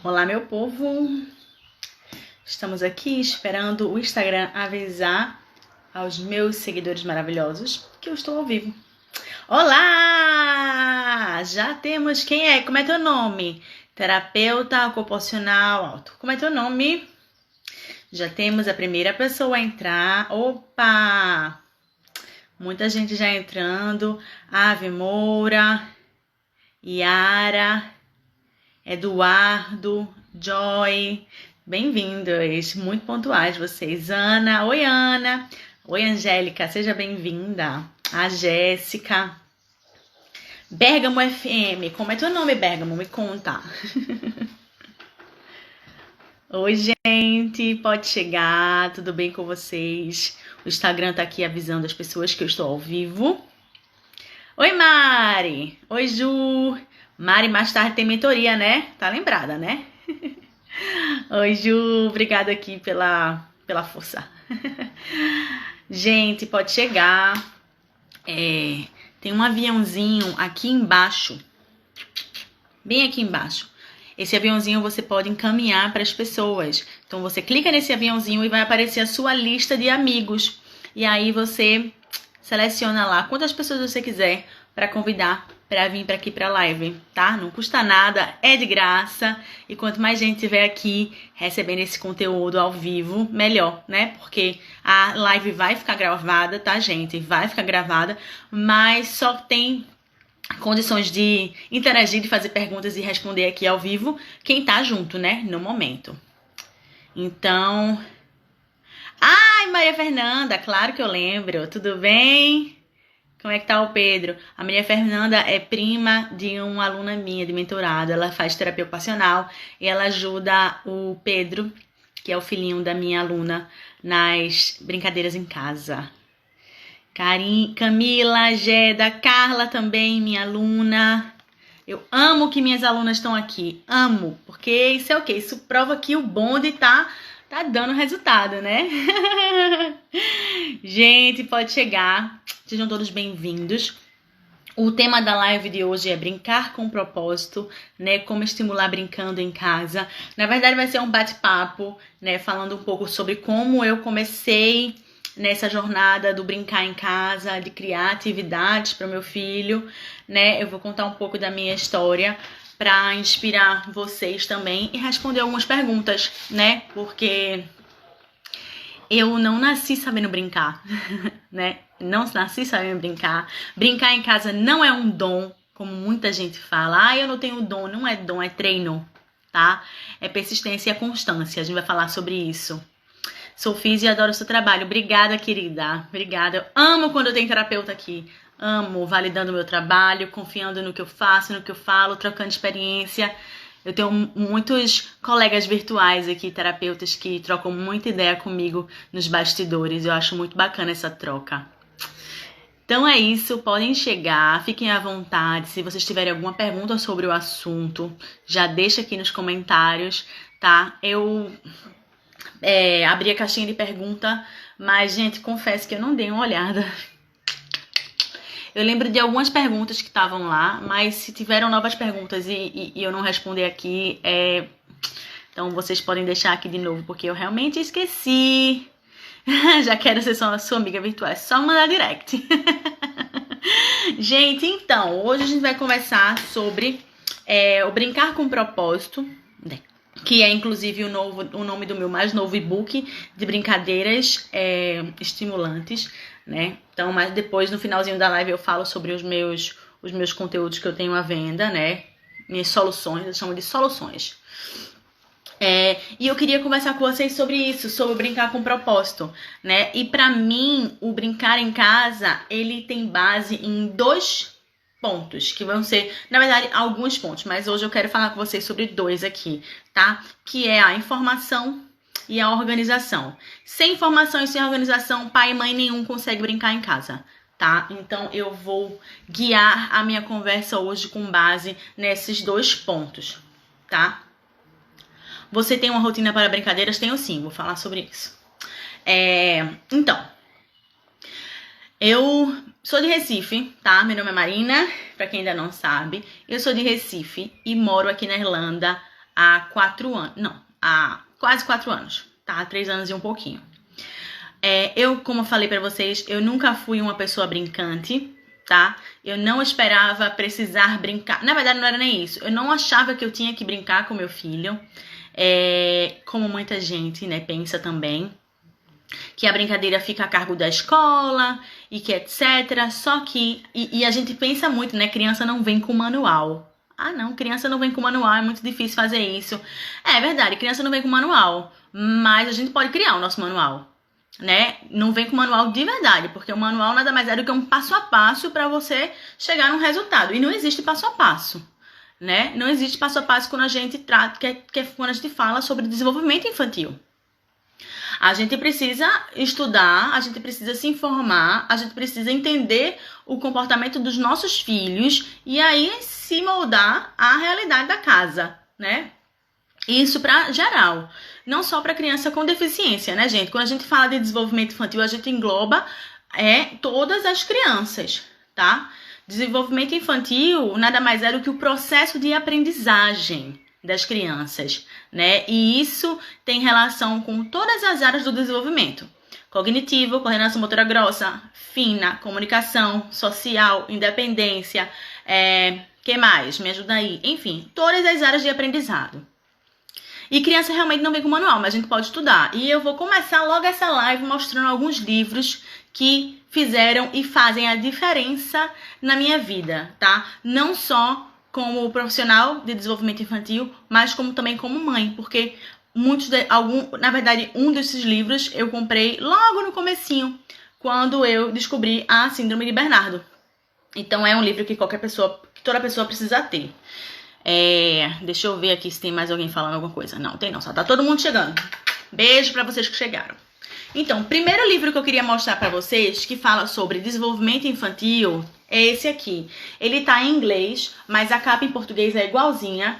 Olá, meu povo! Estamos aqui esperando o Instagram avisar aos meus seguidores maravilhosos que eu estou ao vivo. Olá! Já temos quem é? Como é teu nome? Terapeuta ocupacional alto. Como é teu nome? Já temos a primeira pessoa a entrar. Opa! Muita gente já entrando. Ave Moura, Yara, Eduardo, Joy, bem-vindos, muito pontuais vocês. Ana, oi Ana, oi Angélica, seja bem-vinda. A Jéssica, Bergamo FM, como é teu nome, Bergamo? Me conta. Oi gente, pode chegar, tudo bem com vocês? O Instagram tá aqui avisando as pessoas que eu estou ao vivo. Oi Mari, oi Ju. Mari, mais tarde tem mentoria, né? Tá lembrada, né? Oi, Ju, obrigada aqui pela força. Gente, pode chegar. Tem um aviãozinho aqui embaixo, bem aqui embaixo. Esse aviãozinho você pode encaminhar para as pessoas. Então você clica nesse aviãozinho e vai aparecer a sua lista de amigos. E aí você seleciona lá quantas pessoas você quiser para convidar para vir para aqui para a live, tá? Não custa nada, é de graça. E quanto mais gente tiver aqui recebendo esse conteúdo ao vivo, melhor, né? Porque a live vai ficar gravada, tá, gente? Vai ficar gravada, mas só tem condições de interagir, de fazer perguntas e responder aqui ao vivo quem tá junto, né? No momento. Então... Ai, Maria Fernanda, claro que eu lembro. Tudo bem? Como é que tá o Pedro? A Maria Fernanda é prima de uma aluna minha de mentorado. Ela faz terapia ocupacional e ela ajuda o Pedro, que é o filhinho da minha aluna, nas brincadeiras em casa. Camila, Geda, Carla também, minha aluna. Eu amo que minhas alunas estão aqui. Amo, porque isso é o quê? Isso prova que o bonde tá dando resultado, né? Gente, pode chegar. Sejam todos bem-vindos. O tema da live de hoje é brincar com propósito, né? Como estimular brincando em casa. Na verdade, vai ser um bate-papo, né? Falando um pouco sobre como eu comecei nessa jornada do brincar em casa, de criar atividades para o meu filho, né? Eu vou contar um pouco da minha história para inspirar vocês também e responder algumas perguntas, né? Porque eu não nasci sabendo brincar, né? Não nasci sabendo brincar. Brincar em casa não é um dom, como muita gente fala. Ah, eu não tenho dom. Não é dom, é treino, tá? É persistência e constância. A gente vai falar sobre isso. Sou física e adoro o seu trabalho. Obrigada, querida. Obrigada. Eu amo quando eu tenho terapeuta aqui. Amo validando o meu trabalho, confiando no que eu faço, no que eu falo, trocando experiência. Eu tenho muitos colegas virtuais aqui, terapeutas, que trocam muita ideia comigo nos bastidores. Eu acho muito bacana essa troca. Então é isso, podem chegar, fiquem à vontade. Se vocês tiverem alguma pergunta sobre o assunto, já deixa aqui nos comentários, tá? Eu abri a caixinha de pergunta, mas, gente, confesso que eu não dei uma olhada. Eu lembro de algumas perguntas que estavam lá, mas se tiveram novas perguntas e eu não responder aqui, então vocês podem deixar aqui de novo, porque eu realmente esqueci. Já quero ser sua amiga virtual, é só mandar direct. Gente, então, hoje a gente vai conversar sobre o brincar com propósito, né? Que é inclusive o nome do meu mais novo e-book de brincadeiras estimulantes, né? Então, mas depois, no finalzinho da live, eu falo sobre os meus conteúdos que eu tenho à venda, né? Minhas soluções, eu chamo de soluções. E eu queria conversar com vocês sobre isso, sobre brincar com propósito, né? E pra mim, o brincar em casa, ele tem base em 2 pontos, que vão ser, na verdade, alguns pontos, mas hoje eu quero falar com vocês sobre 2 aqui, tá? Que é a informação e a organização. Sem informação e sem organização, pai e mãe nenhum consegue brincar em casa, tá? Então eu vou guiar a minha conversa hoje com base nesses 2 pontos, tá? Você tem uma rotina para brincadeiras? Tenho sim, vou falar sobre isso. Então, eu sou de Recife, tá? Meu nome é Marina, pra quem ainda não sabe. Eu sou de Recife e moro aqui na Irlanda há 4 anos. Não, há quase 4 anos, tá? 3 anos e um pouquinho. Como eu falei pra vocês, eu nunca fui uma pessoa brincante, tá? Eu não esperava precisar brincar. Na verdade, não era nem isso. Eu não achava que eu tinha que brincar com meu filho. Como muita gente, né, pensa também. Que a brincadeira fica a cargo da escola e que etc. Só que... E a gente pensa muito, né? Criança não vem com manual. Ah, não, criança não vem com manual, é muito difícil fazer isso. É verdade, criança não vem com manual. Mas a gente pode criar o nosso manual. Né? Não vem com manual de verdade, porque o manual nada mais é do que um passo a passo para você chegar num resultado. E não existe passo a passo, né? Não existe passo a passo quando a gente trata, quando a gente fala sobre desenvolvimento infantil. A gente precisa estudar, a gente precisa se informar, a gente precisa entender o comportamento dos nossos filhos e aí se moldar à realidade da casa, né? Isso para geral, não só para criança com deficiência, né, gente? Quando a gente fala de desenvolvimento infantil, a gente engloba todas as crianças, tá? Desenvolvimento infantil nada mais é do que o processo de aprendizagem das crianças, né? E isso tem relação com todas as áreas do desenvolvimento. Cognitivo, coordenação motora grossa, fina, comunicação, social, independência, que mais? Me ajuda aí. Enfim, todas as áreas de aprendizado. E criança realmente não vem com manual, mas a gente pode estudar. E eu vou começar logo essa live mostrando alguns livros que fizeram e fazem a diferença na minha vida, tá? Não só como profissional de desenvolvimento infantil, mas também como mãe, porque na verdade, um desses livros eu comprei logo no comecinho, quando eu descobri a Síndrome de Bernardo. Então é um livro que toda pessoa precisa ter. Deixa eu ver aqui se tem mais alguém falando alguma coisa. Não, tem não, só tá todo mundo chegando. Beijo pra vocês que chegaram. Então, o primeiro livro que eu queria mostrar pra vocês, que fala sobre desenvolvimento infantil, é esse aqui. Ele tá em inglês, mas a capa em português é igualzinha.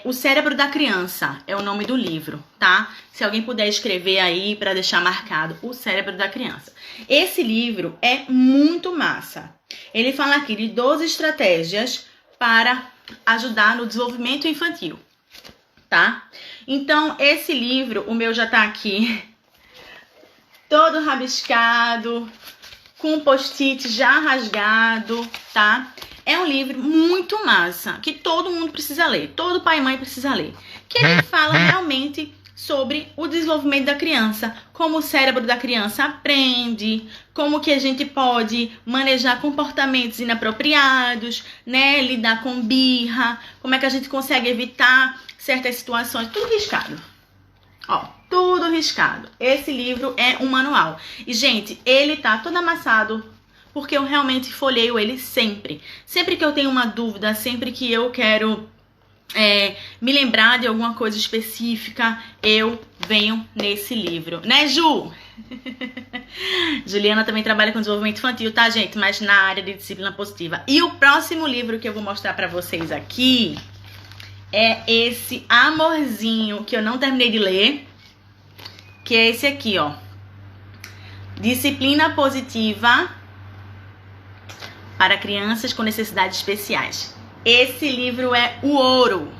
O Cérebro da Criança é o nome do livro, tá? Se alguém puder escrever aí pra deixar marcado, O Cérebro da Criança. Esse livro é muito massa. Ele fala aqui de 12 estratégias para ajudar no desenvolvimento infantil, tá? Então, esse livro, o meu já tá aqui, todo rabiscado, com post-it já rasgado, tá? É um livro muito massa, que todo mundo precisa ler, todo pai e mãe precisa ler. Que ele fala realmente sobre o desenvolvimento da criança, como o cérebro da criança aprende, como que a gente pode manejar comportamentos inapropriados, né? Lidar com birra, como é que a gente consegue evitar certas situações, tudo riscado. Ó, tudo riscado. Esse livro é um manual. E, gente, ele tá todo amassado, porque eu realmente folheio ele sempre. Sempre que eu tenho uma dúvida, sempre que eu quero me lembrar de alguma coisa específica, eu venho nesse livro. Né, Ju? Juliana também trabalha com desenvolvimento infantil, tá, gente? Mas na área de disciplina positiva. E o próximo livro que eu vou mostrar pra vocês aqui é esse amorzinho que eu não terminei de ler, que é esse aqui, ó. Disciplina Positiva para Crianças com Necessidades Especiais. Esse livro é o ouro,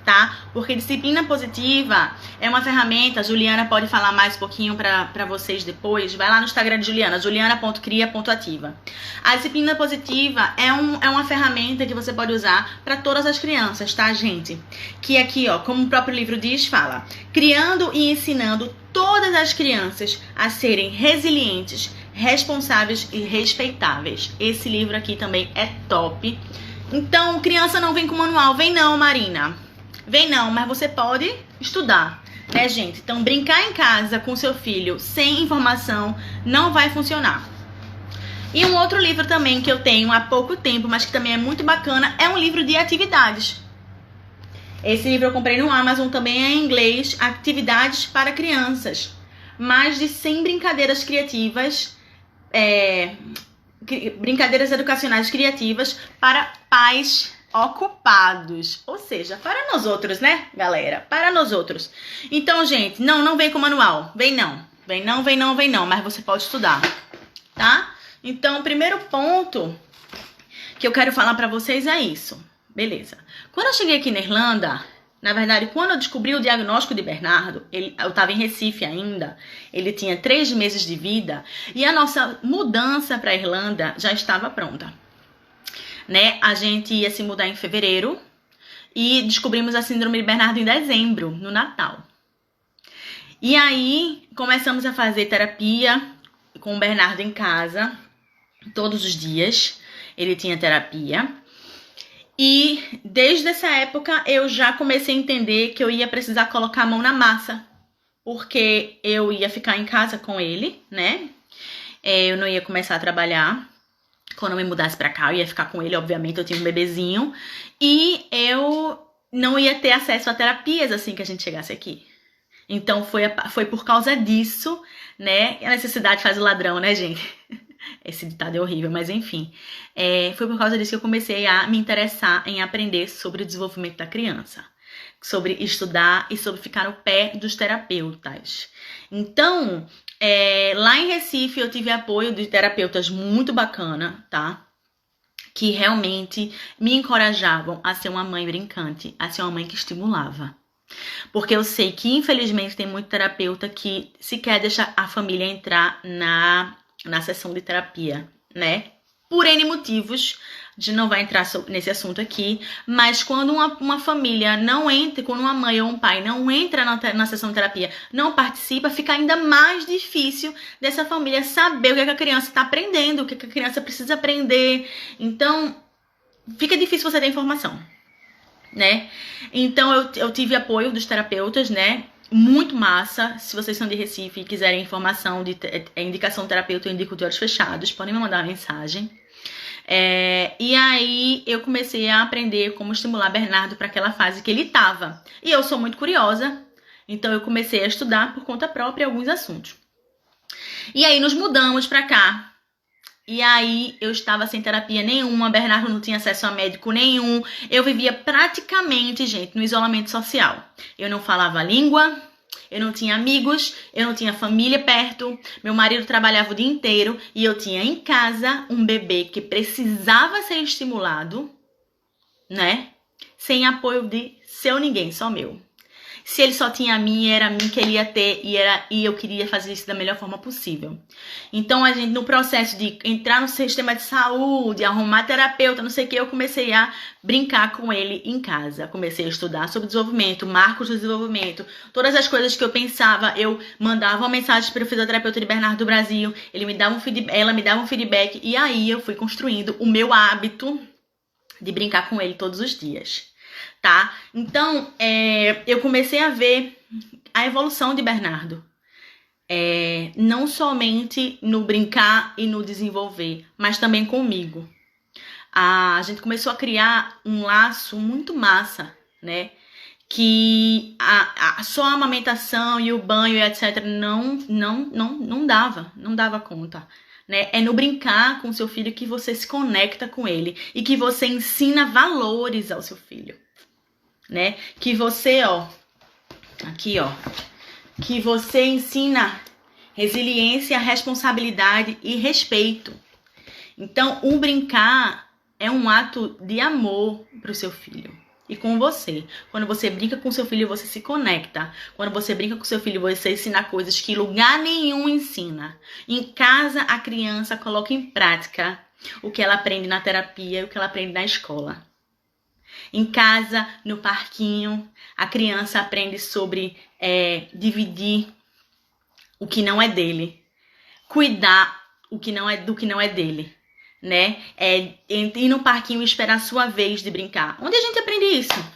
tá? Porque disciplina positiva é uma ferramenta, a Juliana pode falar mais um pouquinho pra vocês depois. Vai lá no Instagram de Juliana, juliana.cria.ativa. A disciplina positiva é uma ferramenta que você pode usar para todas as crianças, tá, gente? Que aqui, ó, como o próprio livro diz, fala: criando e ensinando todas as crianças a serem resilientes, responsáveis e respeitáveis. Esse livro aqui também é top. Então, criança não vem com manual. Vem não, Marina. Vem não, mas você pode estudar, né, gente? Então, brincar em casa com seu filho sem informação não vai funcionar. E um outro livro também que eu tenho há pouco tempo, mas que também é muito bacana, é um livro de atividades. Esse livro eu comprei no Amazon, também é em inglês, Atividades para Crianças. Mais de 100 brincadeiras criativas, brincadeiras educacionais criativas para pais ocupados, ou seja, para nós outros, né, galera? Para nós outros. Então, gente, não vem com manual, vem não, mas você pode estudar, tá? Então, o primeiro ponto que eu quero falar para vocês é isso, beleza? Quando eu cheguei aqui na Irlanda, Na verdade, quando eu descobri o diagnóstico de Bernardo, eu estava em Recife ainda, ele tinha 3 meses de vida e a nossa mudança para a Irlanda já estava pronta, né? A gente ia se mudar em fevereiro e descobrimos a síndrome de Bernardo em dezembro, no Natal. E aí, começamos a fazer terapia com o Bernardo em casa, todos os dias, ele tinha terapia. E desde essa época eu já comecei a entender que eu ia precisar colocar a mão na massa, porque eu ia ficar em casa com ele, né? Eu não ia começar a trabalhar. Quando eu me mudasse pra cá, eu ia ficar com ele, obviamente, eu tinha um bebezinho. E eu não ia ter acesso a terapias assim que a gente chegasse aqui. Então foi por causa disso, né? A necessidade faz o ladrão, né, gente? Esse ditado é horrível, mas enfim. Foi por causa disso que eu comecei a me interessar em aprender sobre o desenvolvimento da criança. Sobre estudar e sobre ficar no pé dos terapeutas. Então, lá em Recife eu tive apoio de terapeutas muito bacana, tá? Que realmente me encorajavam a ser uma mãe brincante, a ser uma mãe que estimulava. Porque eu sei que, infelizmente, tem muito terapeuta que sequer deixa a família entrar na sessão de terapia, né? Por N motivos, a gente não vai entrar nesse assunto aqui, mas quando uma família não entra, quando uma mãe ou um pai não entra na sessão de terapia, não participa, fica ainda mais difícil dessa família saber o que a criança está aprendendo, o que a criança precisa aprender. Então, fica difícil você ter informação, né? Então, eu tive apoio dos terapeutas, né? Muito massa. Se vocês são de Recife e quiserem informação de indicação de terapeuta, eu indico de olhos fechados. Podem me mandar uma mensagem. E aí eu comecei a aprender como estimular Bernardo para aquela fase que ele estava. E eu sou muito curiosa, então eu comecei a estudar por conta própria alguns assuntos. E aí nos mudamos para cá. E aí eu estava sem terapia nenhuma, Bernardo não tinha acesso a médico nenhum. Eu vivia praticamente, gente, no isolamento social. Eu não falava a língua, eu não tinha amigos, eu não tinha família perto. Meu marido trabalhava o dia inteiro e eu tinha em casa um bebê que precisava ser estimulado, né? Sem apoio de seu ninguém, só meu. Se ele só tinha a mim, era a mim que ele ia ter e eu queria fazer isso da melhor forma possível. Então, a gente, no processo de entrar no sistema de saúde, arrumar terapeuta, não sei o que, eu comecei a brincar com ele em casa. Comecei a estudar sobre desenvolvimento, marcos do desenvolvimento, todas as coisas que eu pensava, eu mandava uma mensagem para o fisioterapeuta de Bernardo do Brasil, ela me dava um feedback, e aí eu fui construindo o meu hábito de brincar com ele todos os dias. Tá? Então, eu comecei a ver a evolução de Bernardo. Não somente no brincar e no desenvolver, mas também comigo. A gente começou a criar um laço muito massa, né? Que só a amamentação e o banho e etc. não dava conta. Né? É no brincar com seu filho que você se conecta com ele e que você ensina valores ao seu filho. Né? Que você, que você ensina resiliência, responsabilidade e respeito. Então, o brincar é um ato de amor para o seu filho e com você. Quando você brinca com seu filho, você se conecta. Quando você brinca com seu filho, você ensina coisas que lugar nenhum ensina. Em casa, a criança coloca em prática o que ela aprende na terapia e o que ela aprende na escola. Em casa, no parquinho, a criança aprende sobre dividir o que não é dele, cuidar do que não é dele, né? Ir no parquinho e esperar a sua vez de brincar. Onde a gente aprende isso?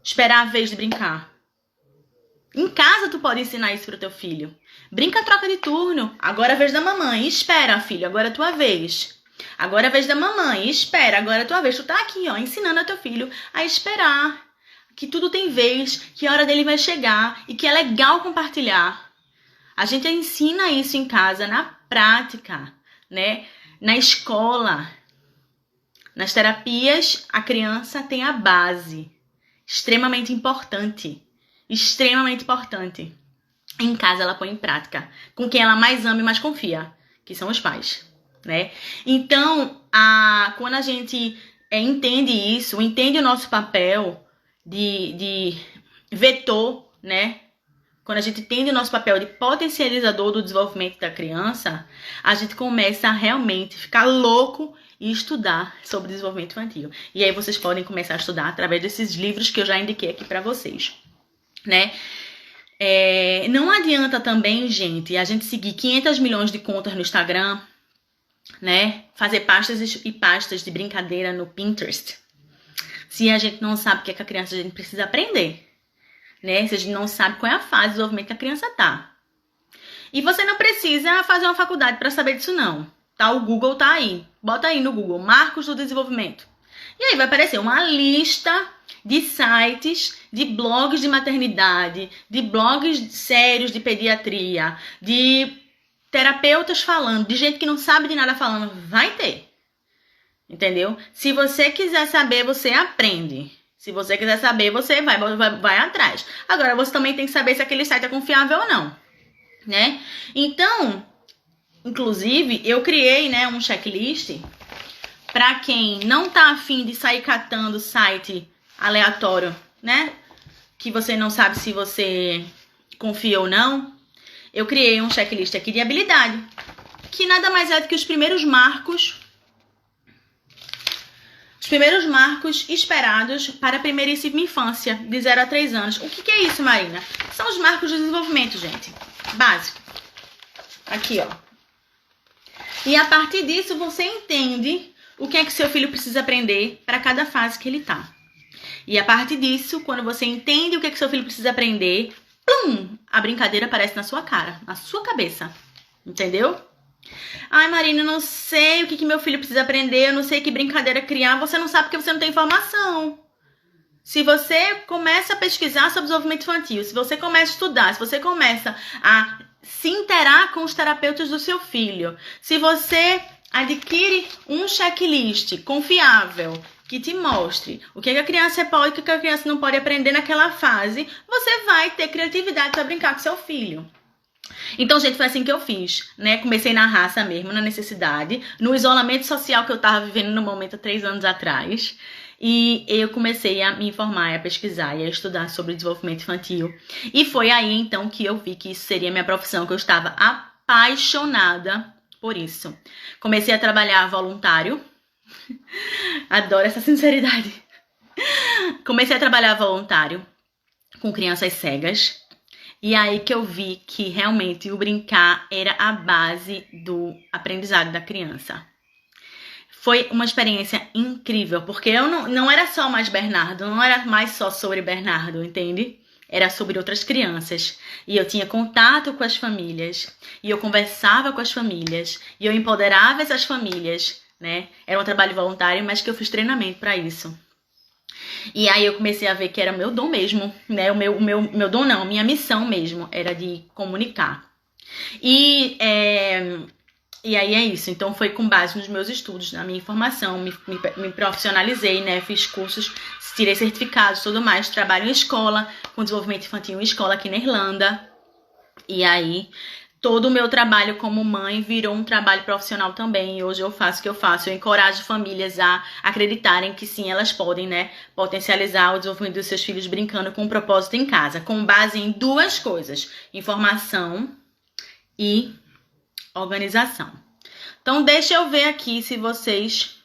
Esperar a vez de brincar. Em casa tu pode ensinar isso pro teu filho. Brinca a troca de turno. Agora é a vez da mamãe. Espera, filho, agora é a tua vez. Agora é a vez da mamãe, espera, agora é a tua vez. Tu tá aqui, ensinando a teu filho a esperar. Que tudo tem vez, que a hora dele vai chegar e que é legal compartilhar. A gente ensina isso em casa, na prática, né? Na escola. Nas terapias, a criança tem a base. Extremamente importante. Extremamente importante. Em casa, ela põe em prática. Com quem ela mais ama e mais confia, que são os pais. Né? Então, quando a gente entende isso, entende o nosso papel, de vetor, né? Quando a gente entende o nosso papel de potencializador do desenvolvimento da criança, a gente começa a realmente ficar louco e estudar sobre desenvolvimento infantil. E aí vocês podem começar a estudar através desses livros que eu já indiquei aqui para vocês, né? Não adianta também, gente, a gente seguir 500 milhões de contas no Instagram, né? Fazer pastas e pastas de brincadeira no Pinterest, se a gente não sabe o que é que a criança precisa aprender, né? Se a gente não sabe qual é a fase de desenvolvimento que a criança tá. E você não precisa fazer uma faculdade para saber disso, não. Tá? O Google tá aí. Bota aí no Google, Marcos do Desenvolvimento. E aí vai aparecer uma lista de sites, de blogs de maternidade, de blogs sérios de pediatria, de terapeutas falando, de gente que não sabe de nada falando. Vai ter. Entendeu? Se você quiser saber, você aprende. Se você quiser saber, você vai atrás. Agora, você também tem que saber se aquele site é confiável ou não, né? Então, inclusive, eu criei, né, um checklist para quem não tá afim de sair catando site aleatório, né? Que você não sabe se você confia ou não. Eu criei um checklist aqui de habilidade, que nada mais é do que os primeiros marcos esperados para a primeiríssima infância, de 0 a 3 anos. O que é isso, Marina? São os marcos de desenvolvimento, gente. Básico. Aqui, ó. E a partir disso, você entende o que é que seu filho precisa aprender para cada fase que ele tá. E a partir disso, quando você entende o que é que seu filho precisa aprender, pum! A brincadeira aparece na sua cara, na sua cabeça. Entendeu? Ai, Marina, eu não sei o que meu filho precisa aprender, eu não sei que brincadeira criar. Você não sabe porque você não tem informação. Se você começa a pesquisar sobre desenvolvimento infantil, se você começa a estudar, se você começa a se interar com os terapeutas do seu filho, se você adquire um checklist confiável que te mostre o que a criança pode e o que a criança não pode aprender naquela fase, você vai ter criatividade para brincar com seu filho. Então, gente, foi assim que eu fiz, né? Comecei na raça mesmo, na necessidade, no isolamento social que eu tava vivendo no momento há 3 anos atrás. E eu comecei a me informar, a pesquisar e a estudar sobre desenvolvimento infantil. E foi aí, então, que eu vi que isso seria minha profissão, que eu estava apaixonada por isso. Comecei a trabalhar voluntário. Adoro essa sinceridade. Comecei a trabalhar voluntário com crianças cegas. E aí que eu vi que realmente o brincar era a base do aprendizado da criança. Foi uma experiência incrível, porque eu não era só mais Bernardo, não era mais só sobre Bernardo, entende? Era sobre outras crianças. E eu tinha contato com as famílias, e eu conversava com as famílias, e eu empoderava essas famílias, né? Era um trabalho voluntário, mas que eu fiz treinamento para isso. E aí eu comecei a ver que era meu dom mesmo, né? O meu dom não, minha missão mesmo era de comunicar. E aí é isso. Então foi com base nos meus estudos, na minha informação, me profissionalizei, né? Fiz cursos, tirei certificados, tudo mais. Trabalho em escola, com desenvolvimento infantil em escola aqui na Irlanda. E aí todo o meu trabalho como mãe virou um trabalho profissional também. E hoje eu faço o que eu faço. Eu encorajo famílias a acreditarem que sim, elas podem, né, potencializar o desenvolvimento dos seus filhos brincando com um propósito em casa. Com base em 2 coisas. Informação e organização. Então, deixa eu ver aqui se vocês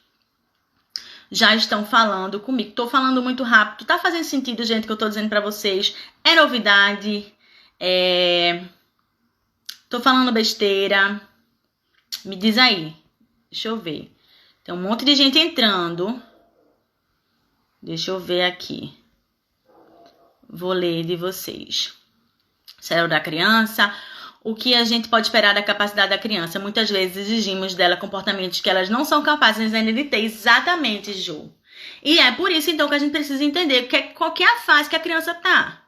já estão falando comigo. Tô falando muito rápido. Tá fazendo sentido, gente, o que eu tô dizendo pra vocês? É novidade? Tô falando besteira? Me diz aí. Deixa eu ver. Tem um monte de gente entrando. Deixa eu ver aqui. Vou ler de vocês. Cérebro da criança. O que a gente pode esperar da capacidade da criança? Muitas vezes exigimos dela comportamentos que elas não são capazes ainda de ter. Exatamente, Ju. E é por isso, então, que a gente precisa entender qual que é a fase que a criança tá.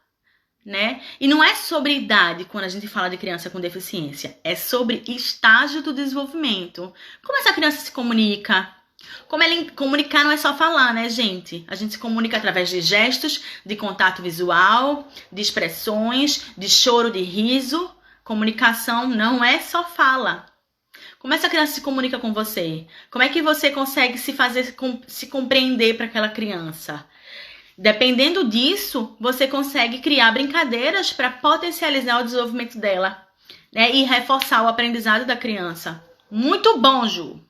Né? E não é sobre idade quando a gente fala de criança com deficiência, é sobre estágio do desenvolvimento. Como essa criança se comunica? Comunicar não é só falar, né, gente? A gente se comunica através de gestos, de contato visual, de expressões, de choro, de riso. Comunicação não é só fala. Como essa criança se comunica com você? Como é que você consegue se compreender para aquela criança? Dependendo disso, você consegue criar brincadeiras para potencializar o desenvolvimento dela, né? E reforçar o aprendizado da criança. Muito bom, Ju.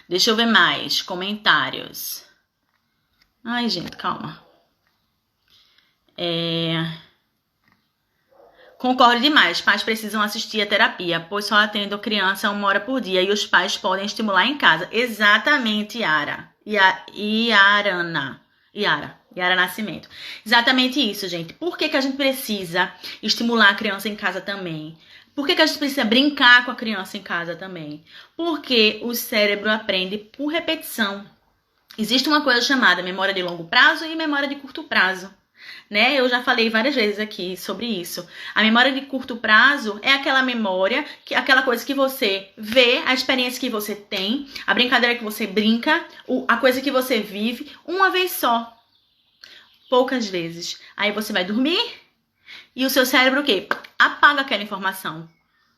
Deixa eu ver mais comentários. Ai, gente, calma. Concordo demais. Pais precisam assistir a terapia, pois só atendo a criança 1 hora por dia e os pais podem estimular em casa. Exatamente, Yara. Yara Nascimento. Exatamente isso, gente. Por que a gente precisa estimular a criança em casa também? Por que a gente precisa brincar com a criança em casa também? Porque o cérebro aprende por repetição. Existe uma coisa chamada memória de longo prazo e memória de curto prazo, né? Eu já falei várias vezes aqui sobre isso. A memória de curto prazo é aquela memória, aquela coisa que você vê, a experiência que você tem, a brincadeira que você brinca, a coisa que você vive uma vez só. Poucas vezes. Aí você vai dormir e o seu cérebro o quê? Apaga aquela informação,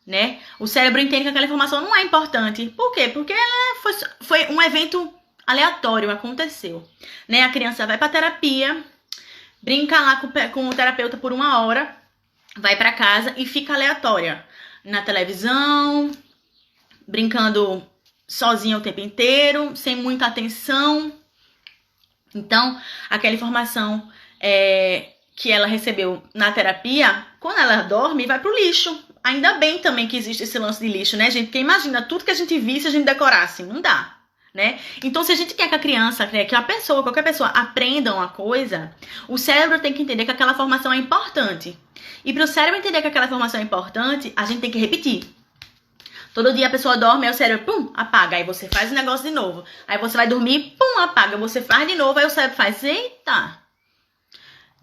né? O cérebro entende que aquela informação não é importante. Por quê? Porque ela foi um evento aleatório, aconteceu, né? A criança vai pra terapia, brinca lá com o terapeuta por 1 hora, vai pra casa e fica aleatória. Na televisão, brincando sozinha o tempo inteiro, sem muita atenção. Então, aquela informação que ela recebeu na terapia, quando ela dorme, vai pro lixo. Ainda bem também que existe esse lance de lixo, né, gente? Porque imagina, tudo que a gente visse, a gente decorasse. Não dá, né? Então, se a gente quer que a criança, que a pessoa, qualquer pessoa aprenda uma coisa, o cérebro tem que entender que aquela formação é importante. E para o cérebro entender que aquela formação é importante, a gente tem que repetir. Todo dia a pessoa dorme, aí o cérebro, pum, apaga. Aí você faz o negócio de novo. Aí você vai dormir, pum, apaga. Você faz de novo, aí o cérebro faz, eita.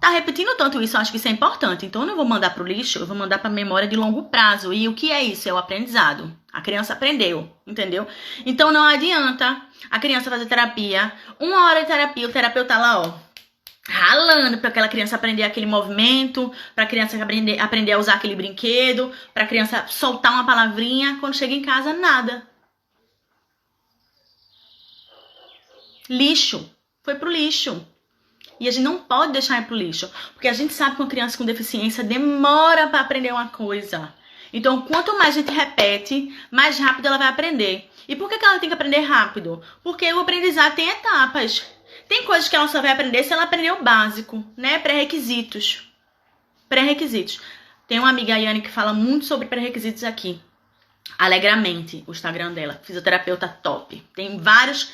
Tá repetindo tanto isso, eu acho que isso é importante. Então eu não vou mandar pro lixo, eu vou mandar pra memória de longo prazo. E o que é isso? É o aprendizado. A criança aprendeu, entendeu? Então não adianta a criança fazer terapia. 1 hora de terapia, o terapeuta tá lá, ó, ralando para aquela criança aprender aquele movimento, para a criança aprender a usar aquele brinquedo, para a criança soltar uma palavrinha. Quando chega em casa, nada. Lixo. Foi pro lixo. E a gente não pode deixar ir pro lixo, porque a gente sabe que uma criança com deficiência demora para aprender uma coisa. Então, quanto mais a gente repete, mais rápido ela vai aprender. E por que ela tem que aprender rápido? Porque o aprendizado tem etapas. Tem coisas que ela só vai aprender se ela aprender o básico, né? Pré-requisitos. Pré-requisitos. Tem uma amiga, a Yane, que fala muito sobre pré-requisitos aqui. Alegramente, o Instagram dela. Fisioterapeuta top. Tem vários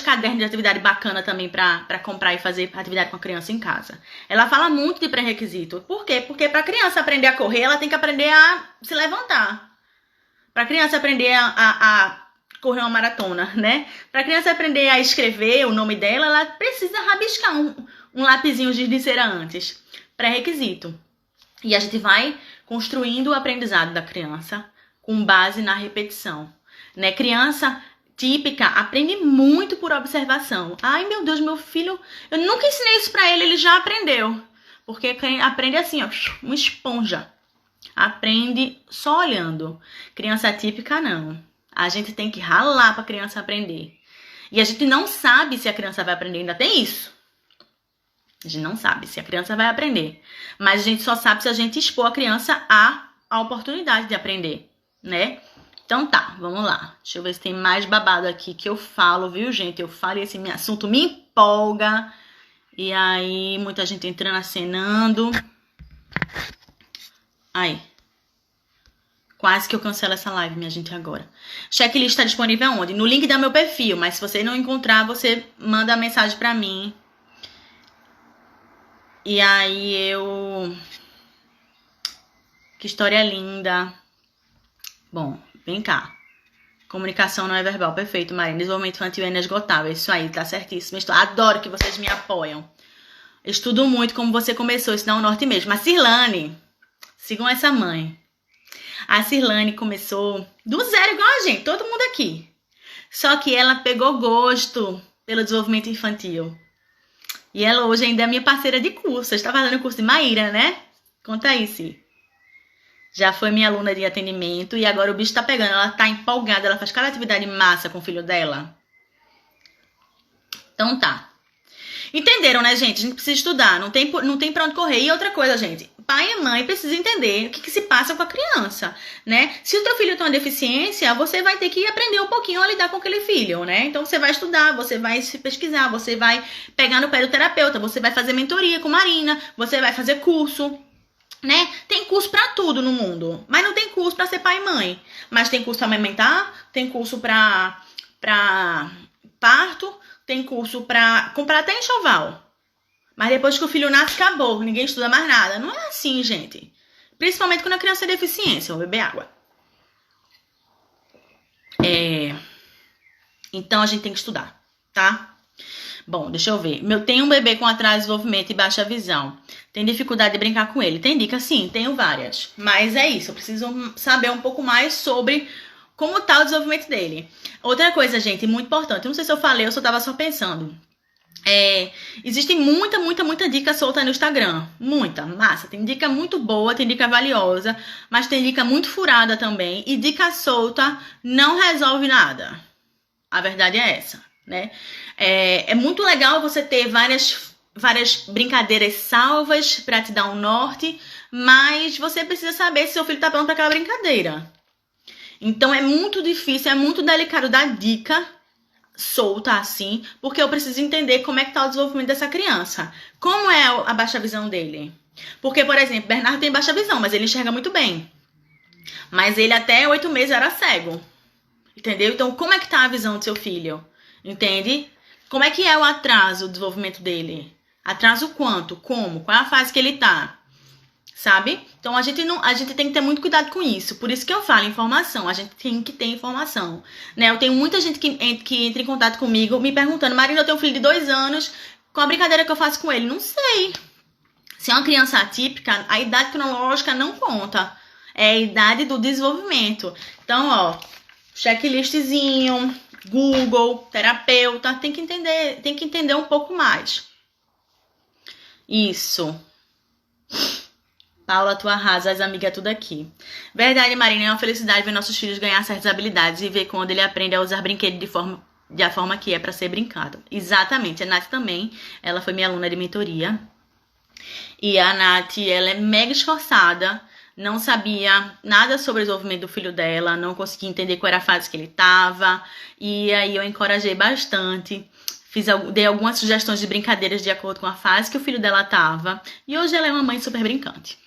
cadernos de atividade bacana também pra comprar e fazer atividade com a criança em casa. Ela fala muito de pré-requisito. Por quê? Porque pra criança aprender a correr, ela tem que aprender a se levantar. Pra criança aprender a correr uma maratona, né? Pra criança aprender a escrever o nome dela, ela precisa rabiscar um lapisinho de cera antes. Pré-requisito. E a gente vai construindo o aprendizado da criança com base na repetição, né? Criança típica aprende muito por observação. Ai, meu Deus, meu filho, eu nunca ensinei isso pra ele, ele já aprendeu. Porque aprende assim, ó, uma esponja. Aprende só olhando. Criança típica, não. A gente tem que ralar pra criança aprender. E a gente não sabe se a criança vai aprender, ainda tem isso. A gente não sabe se a criança vai aprender. Mas a gente só sabe se a gente expor a criança a oportunidade de aprender, né? Então tá, vamos lá. Deixa eu ver se tem mais babado aqui que eu falo, viu, gente? Eu falo e esse assunto me empolga. E aí, muita gente entrando, acenando. Aí. Quase que eu cancelo essa live, minha gente, agora. Checklist está disponível onde? No link do meu perfil. Mas se você não encontrar, você manda a mensagem pra mim. E aí eu... Que história linda. Bom, vem cá. Comunicação não é verbal. Perfeito, Marina. Desenvolvimento infantil é inesgotável. Isso aí, tá certíssimo. Adoro que vocês me apoiam. Estudo muito como você começou. Isso dá um norte mesmo. A Cirlane. Sigam essa mãe. A Cirlane começou do zero igual a gente. Todo mundo aqui. Só que ela pegou gosto pelo desenvolvimento infantil. E ela hoje ainda é minha parceira de curso. Você está fazendo o curso de Maíra, né? Conta aí, Ci. Já foi minha aluna de atendimento e agora o bicho tá pegando. Ela tá empolgada, ela faz cada atividade massa com o filho dela. Então tá. Entenderam, né, gente? A gente precisa estudar, não tem pra onde correr. E outra coisa, gente, pai e mãe precisam entender o que se passa com a criança, né? Se o teu filho tem uma deficiência, você vai ter que aprender um pouquinho a lidar com aquele filho, né? Então você vai estudar, você vai se pesquisar, você vai pegar no pé do terapeuta, você vai fazer mentoria com Marina, você vai fazer curso, né? Tem curso pra tudo no mundo, mas não tem curso pra ser pai e mãe. Mas tem curso pra amamentar, tem curso pra parto, tem curso pra comprar até enxoval. Mas depois que o filho nasce, acabou. Ninguém estuda mais nada. Não é assim, gente. Principalmente quando a criança tem deficiência. Vou beber água. Então, a gente tem que estudar, tá? Bom, deixa eu ver. Tenho um bebê com atraso de desenvolvimento e baixa visão. Tem dificuldade de brincar com ele? Tem dica? Sim, tenho várias. Mas é isso. Eu preciso saber um pouco mais sobre como tá o desenvolvimento dele. Outra coisa, gente, muito importante. Eu não sei se eu falei ou se eu tava só pensando. Existe muita dica solta no Instagram. Muita, massa. Tem dica muito boa, tem dica valiosa, mas tem dica muito furada também. E dica solta não resolve nada. A verdade é essa, né? É muito legal você ter várias brincadeiras salvas pra te dar um norte, mas você precisa saber se seu filho tá pronto pra aquela brincadeira. Então é muito difícil, é muito delicado dar dica solta assim, porque eu preciso entender como é que tá o desenvolvimento dessa criança. Como é a baixa visão dele? Porque, por exemplo, Bernardo tem baixa visão, mas ele enxerga muito bem. Mas ele até 8 meses era cego. Entendeu? Então, como é que tá a visão do seu filho? Entende? Como é que é o atraso do desenvolvimento dele? Atraso quanto? Como? Qual é a fase que ele tá? Sabe? Então, a gente tem que ter muito cuidado com isso. Por isso que eu falo informação. A gente tem que ter informação. Né? Eu tenho muita gente que entra em contato comigo me perguntando: Marina, eu tenho um filho de 2 anos, qual a brincadeira que eu faço com ele? Não sei. Se é uma criança atípica, a idade cronológica não conta. É a idade do desenvolvimento. Então, ó, checklistzinho, Google, terapeuta, tem que entender um pouco mais. Isso. Paula, tu arrasas, amiga, tudo aqui. Verdade, Marina, é uma felicidade ver nossos filhos ganhar certas habilidades e ver quando ele aprende a usar brinquedo da forma que é para ser brincado. Exatamente, a Nath também, ela foi minha aluna de mentoria. E a Nath, ela é mega esforçada, não sabia nada sobre o desenvolvimento do filho dela, não conseguia entender qual era a fase que ele tava. E aí eu encorajei bastante. Dei algumas sugestões de brincadeiras de acordo com a fase que o filho dela tava. E hoje ela é uma mãe super brincante.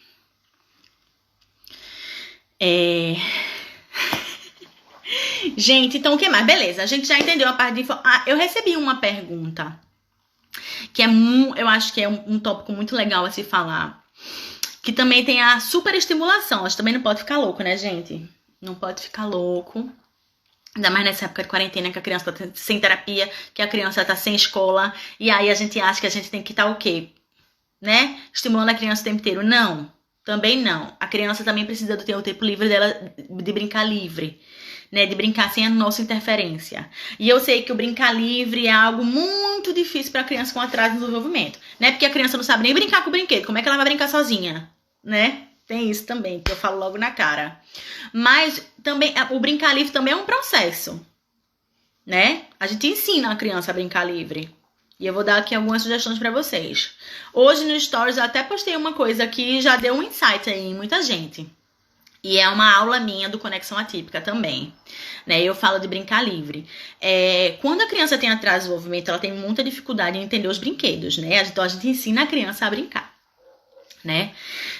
Gente, então o que mais? Beleza, a gente já entendeu a parte de... eu recebi uma pergunta que eu acho que é um tópico muito legal a se falar, que também tem a superestimulação. A gente também não pode ficar louco, né, gente? Não pode ficar louco. Ainda mais nessa época de quarentena, que a criança tá sem terapia, que a criança tá sem escola, e aí a gente acha que a gente tem que estar o quê? Né? Estimulando a criança o tempo inteiro. Não, também não. A criança também precisa ter o tempo livre dela, de brincar livre, né? De brincar sem a nossa interferência. E eu sei que o brincar livre é algo muito difícil para a criança com atraso no desenvolvimento, né? Porque a criança não sabe nem brincar com o brinquedo. Como é que ela vai brincar sozinha, né? Tem isso também, que eu falo logo na cara. Mas também o brincar livre também é um processo, né? A gente ensina a criança a brincar livre. E eu vou dar aqui algumas sugestões para vocês. Hoje no Stories eu até postei uma coisa que já deu um insight aí em muita gente. E é uma aula minha do Conexão Atípica também, né? Eu falo de brincar livre. Quando a criança tem atraso de desenvolvimento, ela tem muita dificuldade em entender os brinquedos, né? Então a gente ensina a criança a brincar, né?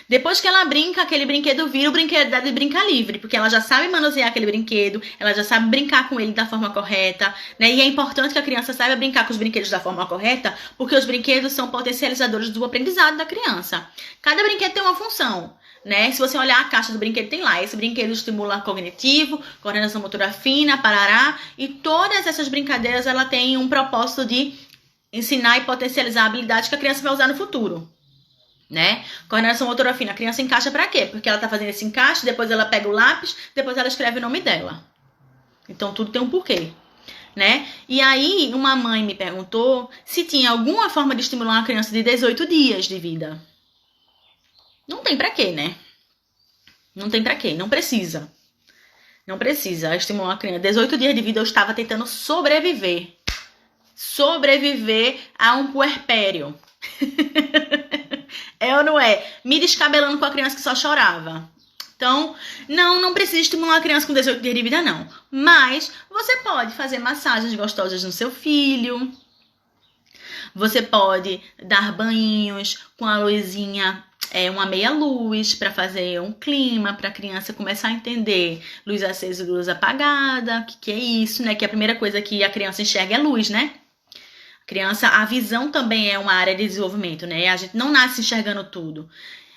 Depois que ela brinca, aquele brinquedo vira o brinquedo de brincar livre, porque ela já sabe manusear aquele brinquedo, ela já sabe brincar com ele da forma correta, né? E é importante que a criança saiba brincar com os brinquedos da forma correta, porque os brinquedos são potencializadores do aprendizado da criança. Cada brinquedo tem uma função, né? Se você olhar a caixa do brinquedo, tem lá. Esse brinquedo estimula cognitivo, coordenação motora fina, parará, e todas essas brincadeiras, ela tem um propósito de ensinar e potencializar habilidades que a criança vai usar no futuro, né? Coordenação motora fina, a criança encaixa pra quê? Porque ela tá fazendo esse encaixe, depois ela pega o lápis, depois ela escreve o nome dela. Então tudo tem um porquê, né? E aí uma mãe me perguntou se tinha alguma forma de estimular uma criança de 18 dias de vida. Não tem pra quê, né? Não tem pra quê, não precisa. Não precisa estimular uma criança. 18 dias de vida eu estava tentando sobreviver. sobreviver a um puerpério. É ou não é? Me descabelando com a criança que só chorava. Então, não precisa estimular a criança com 18 dias de vida, não. Mas você pode fazer massagens gostosas no seu filho. Você pode dar banhos com a luzinha, uma meia luz, para fazer um clima, para a criança começar a entender luz acesa e luz apagada. O que é isso, né? Que a primeira coisa que a criança enxerga é luz, né? A visão também é uma área de desenvolvimento, né? A gente não nasce enxergando tudo.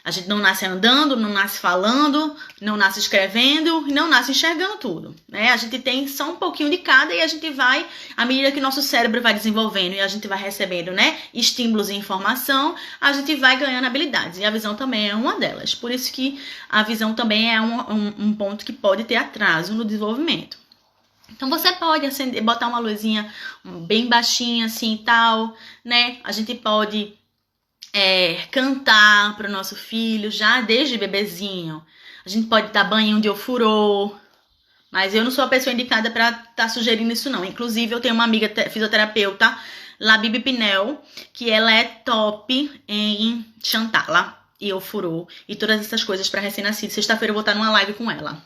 A gente não nasce andando, não nasce falando, não nasce escrevendo, não nasce enxergando tudo, né? A gente tem só um pouquinho de cada e a gente vai, à medida que nosso cérebro vai desenvolvendo e a gente vai recebendo, né, estímulos e informação, a gente vai ganhando habilidades. E a visão também é uma delas. Por isso que a visão também é um ponto que pode ter atraso no desenvolvimento. Então, você pode botar uma luzinha bem baixinha assim e tal, né? A gente pode cantar para o nosso filho já desde bebezinho. A gente pode dar banho de ofurô, mas eu não sou a pessoa indicada para estar sugerindo isso não. Inclusive, eu tenho uma amiga fisioterapeuta, Labibi Pinel, que ela é top em Chantala e ofurô e todas essas coisas para recém-nascido. Sexta-feira eu vou estar numa live com ela,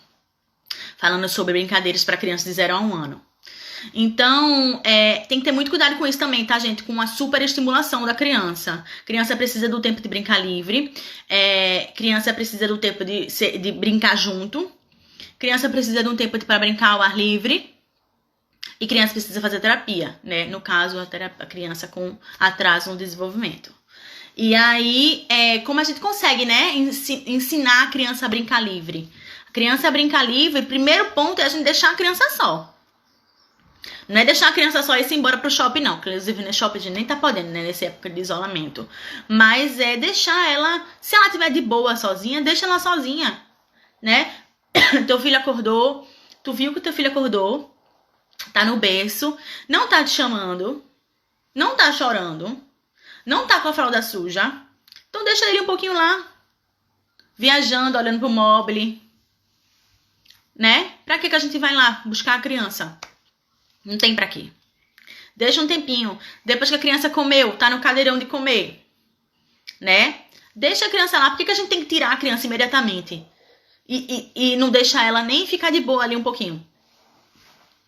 falando sobre brincadeiras para crianças de 0 a 1 ano. Então, tem que ter muito cuidado com isso também, tá, gente? Com a superestimulação da criança. Criança precisa do tempo de brincar livre. Criança precisa do tempo de brincar junto. Criança precisa de um tempo para brincar ao ar livre. E criança precisa fazer terapia, né? No caso, a criança com atraso no desenvolvimento. E aí, como a gente consegue, né, ensinar a criança a brincar livre? A criança a brincar livre, primeiro ponto é a gente deixar a criança só. Não é deixar a criança só ir embora pro shopping, não. Inclusive, no shopping a gente nem tá podendo, né? Nessa época de isolamento. Mas é deixar ela... Se ela estiver de boa sozinha, deixa ela sozinha, né? Teu filho acordou. Tu viu que teu filho acordou. Tá no berço. Não tá te chamando. Não tá chorando. Não tá com a fralda suja. Então deixa ele um pouquinho lá. Viajando, olhando pro mobile. Né? Pra que a gente vai lá buscar a criança? Não tem pra quê. Deixa um tempinho. Depois que a criança comeu, tá no cadeirão de comer, né? Deixa a criança lá. Por que a gente tem que tirar a criança imediatamente? E não deixar ela nem ficar de boa ali um pouquinho?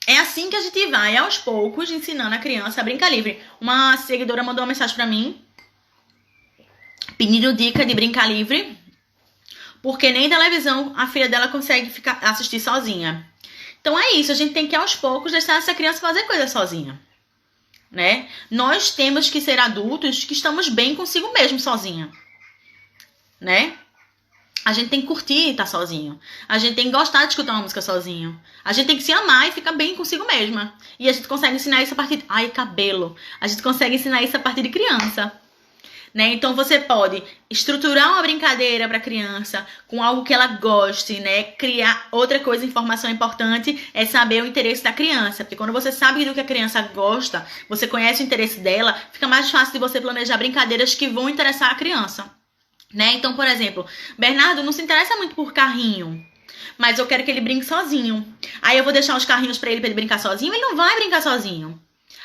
É assim que a gente vai, aos poucos, ensinando a criança a brincar livre. Uma seguidora mandou uma mensagem pra mim, pedindo dica de brincar livre, porque nem televisão a filha dela consegue assistir sozinha. Então é isso, a gente tem que aos poucos deixar essa criança fazer coisa sozinha, né? Nós temos que ser adultos que estamos bem consigo mesmo sozinha, né? A gente tem que curtir estar sozinho. A gente tem que gostar de escutar uma música sozinho. A gente tem que se amar e ficar bem consigo mesma. E a gente consegue ensinar isso a partir de... Ai, cabelo. A gente consegue ensinar isso a partir de criança, né? Então você pode estruturar uma brincadeira para a criança com algo que ela goste, né? Criar outra coisa, informação importante é saber o interesse da criança, porque quando você sabe do que a criança gosta, você conhece o interesse dela, fica mais fácil de você planejar brincadeiras que vão interessar a criança, né? Então, por exemplo, Bernardo não se interessa muito por carrinho, mas eu quero que ele brinque sozinho. Aí eu vou deixar os carrinhos para ele brincar sozinho, ele não vai brincar sozinho.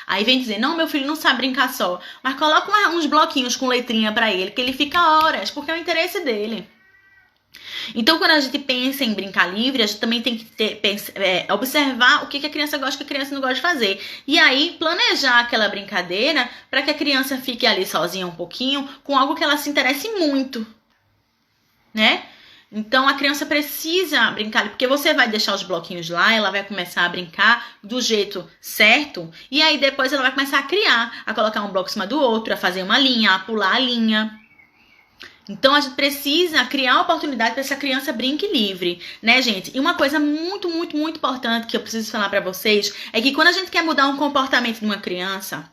Aí vem dizer, não, meu filho não sabe brincar só. Mas coloca uns bloquinhos com letrinha pra ele, que ele fica horas, porque é o interesse dele. Então, quando a gente pensa em brincar livre, a gente também tem que observar o que a criança gosta e o que a criança não gosta de fazer. E aí, planejar aquela brincadeira para que a criança fique ali sozinha um pouquinho, com algo que ela se interesse muito, né? Então, a criança precisa brincar, porque você vai deixar os bloquinhos lá, ela vai começar a brincar do jeito certo, e aí depois ela vai começar a criar, a colocar um bloco em cima do outro, a fazer uma linha, a pular a linha. Então, a gente precisa criar oportunidade para essa criança brinque livre, né, gente? E uma coisa muito, muito, muito importante que eu preciso falar para vocês é que quando a gente quer mudar um comportamento de uma criança,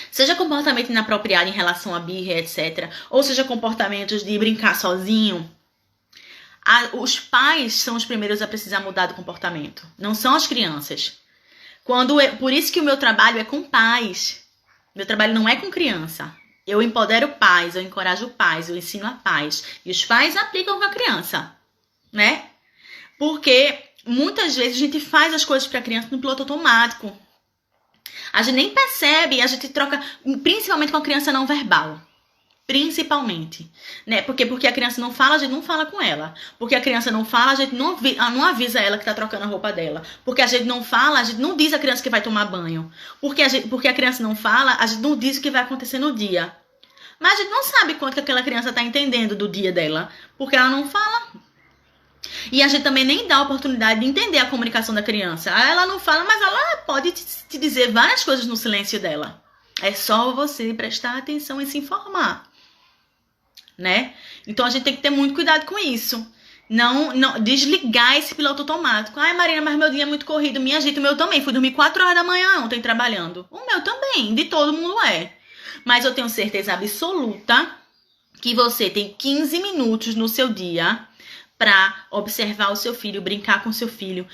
seja comportamento inapropriado em relação à birra, etc., ou seja comportamentos de brincar sozinho, os pais são os primeiros a precisar mudar do comportamento, não são as crianças. Por isso que o meu trabalho é com pais. Meu trabalho não é com criança. Eu empodero pais, eu encorajo pais, eu ensino a pais. E os pais aplicam com a criança, né? Porque muitas vezes a gente faz as coisas para a criança no piloto automático. A gente nem percebe, a gente troca, principalmente com a criança não verbal. Principalmente, né? Porque a criança não fala, a gente não fala com ela. Porque a criança não fala, a gente não avisa ela que tá trocando a roupa dela. Porque a gente não fala, a gente não diz à criança que vai tomar banho. Porque a criança não fala, a gente não diz o que vai acontecer no dia. Mas a gente não sabe quanto que aquela criança tá entendendo do dia dela. Porque ela não fala. E a gente também nem dá a oportunidade de entender a comunicação da criança. Ela não fala, mas ela pode te dizer várias coisas no silêncio dela. É só você prestar atenção e se informar. Né? Então a gente tem que ter muito cuidado com isso. Não desligar esse piloto automático. Ai, Marina, mas meu dia é muito corrido. Minha gente, o meu também. Fui dormir 4 horas da manhã ontem trabalhando. O meu também, de todo mundo é. Mas eu tenho certeza absoluta que você tem 15 minutos no seu dia para observar o seu filho, brincar com o seu filho,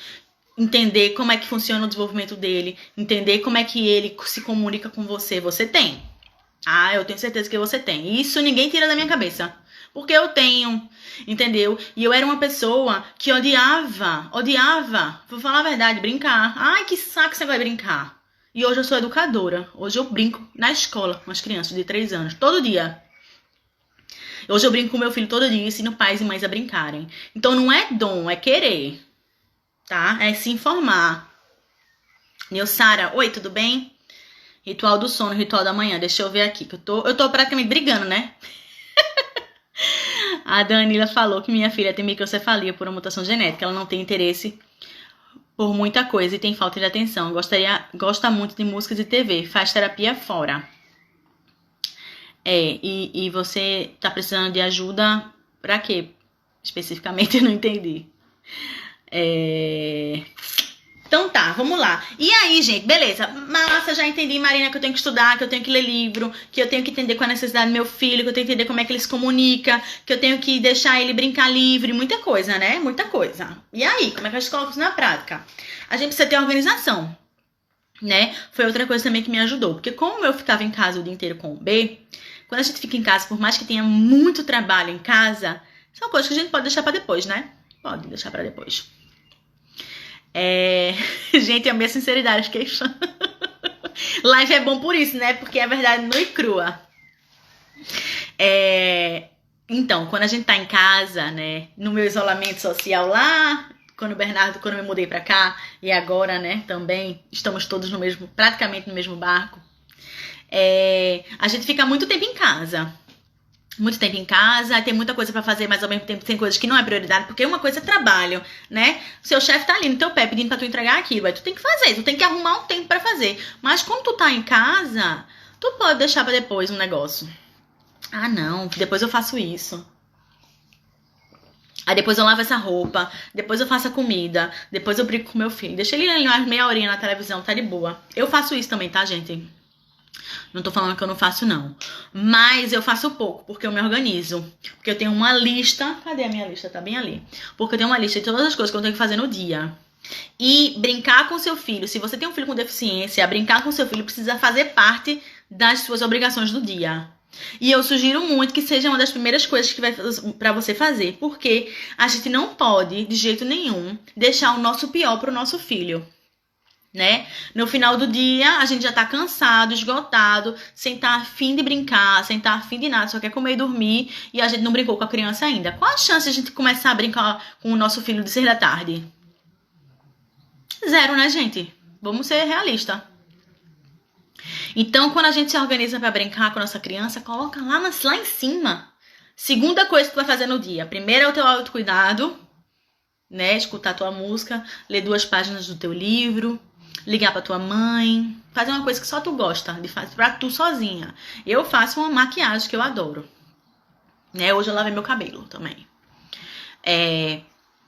entender como é que funciona o desenvolvimento dele, entender como é que ele se comunica com você. Você tem. Ah, eu tenho certeza que você tem. Isso ninguém tira da minha cabeça. Porque eu tenho, entendeu? E eu era uma pessoa que odiava, vou falar a verdade, brincar. Ai, que saco você vai brincar. E hoje eu sou educadora. Hoje eu brinco na escola com as crianças de 3 anos, todo dia. Hoje eu brinco com meu filho todo dia e ensino pais e mães a brincarem. Então não é dom, é querer, tá? É se informar. Nilsara, oi, tudo bem? Ritual do sono, ritual da manhã. Deixa eu ver aqui, que eu tô praticamente brigando, né? A Danila falou que minha filha tem microcefalia por uma mutação genética. Ela não tem interesse por muita coisa e tem falta de atenção. Gosta muito de músicas e TV. Faz terapia fora. E você tá precisando de ajuda pra quê? Especificamente, eu não entendi. Então tá, vamos lá. E aí, gente, beleza. Massa, já entendi, Marina, que eu tenho que estudar, que eu tenho que ler livro, que eu tenho que entender qual é a necessidade do meu filho, que eu tenho que entender como é que ele se comunica, que eu tenho que deixar ele brincar livre, muita coisa, né? Muita coisa. E aí, como é que a gente coloca isso na prática? A gente precisa ter organização, né? Foi outra coisa também que me ajudou. Porque como eu ficava em casa o dia inteiro com o B, quando a gente fica em casa, por mais que tenha muito trabalho em casa, são coisas que a gente pode deixar pra depois, né? Pode deixar pra depois. Gente, a minha sinceridade, fiquei fã. Live é bom por isso, né? Porque é verdade nua e crua. Então, quando a gente tá em casa, né? No meu isolamento social lá, quando eu me mudei pra cá, e agora, né? Também estamos todos praticamente no mesmo barco. A gente fica muito tempo em casa. Muito tempo em casa, tem muita coisa pra fazer, mas ao mesmo tempo tem coisas que não é prioridade, porque uma coisa é trabalho, né? Seu chefe tá ali no teu pé pedindo pra tu entregar aquilo, aí tu tem que fazer, tu tem que arrumar um tempo pra fazer. Mas quando tu tá em casa, tu pode deixar pra depois um negócio. Ah, não, depois eu faço isso. Aí depois eu lavo essa roupa, depois eu faço a comida, depois eu brinco com meu filho. Deixa ele ali umas meia horinha na televisão, tá de boa. Eu faço isso também, tá, gente? Não tô falando que eu não faço, não. Mas eu faço pouco, porque eu me organizo. Porque eu tenho uma lista. Cadê a minha lista? Tá bem ali. Porque eu tenho uma lista de todas as coisas que eu tenho que fazer no dia. E brincar com seu filho. Se você tem um filho com deficiência, brincar com seu filho precisa fazer parte das suas obrigações do dia. E eu sugiro muito que seja uma das primeiras coisas que vai pra você fazer. Porque a gente não pode, de jeito nenhum, deixar o nosso pior pro nosso filho. Né? No final do dia, a gente já tá cansado, esgotado, sem tá afim de brincar, sem tá afim de nada, só quer comer e dormir, e a gente não brincou com a criança ainda. Qual a chance de a gente começar a brincar com o nosso filho de 6 da tarde? 0, né, gente? Vamos ser realistas. Então, quando a gente se organiza pra brincar com a nossa criança, coloca lá em cima. Segunda coisa que tu vai fazer no dia. Primeiro é o teu autocuidado, né? Escutar tua música, ler 2 páginas do teu livro, ligar pra tua mãe, fazer uma coisa que só tu gosta de fazer pra tu sozinha. Eu faço uma maquiagem que eu adoro, né? Hoje eu lavei meu cabelo também.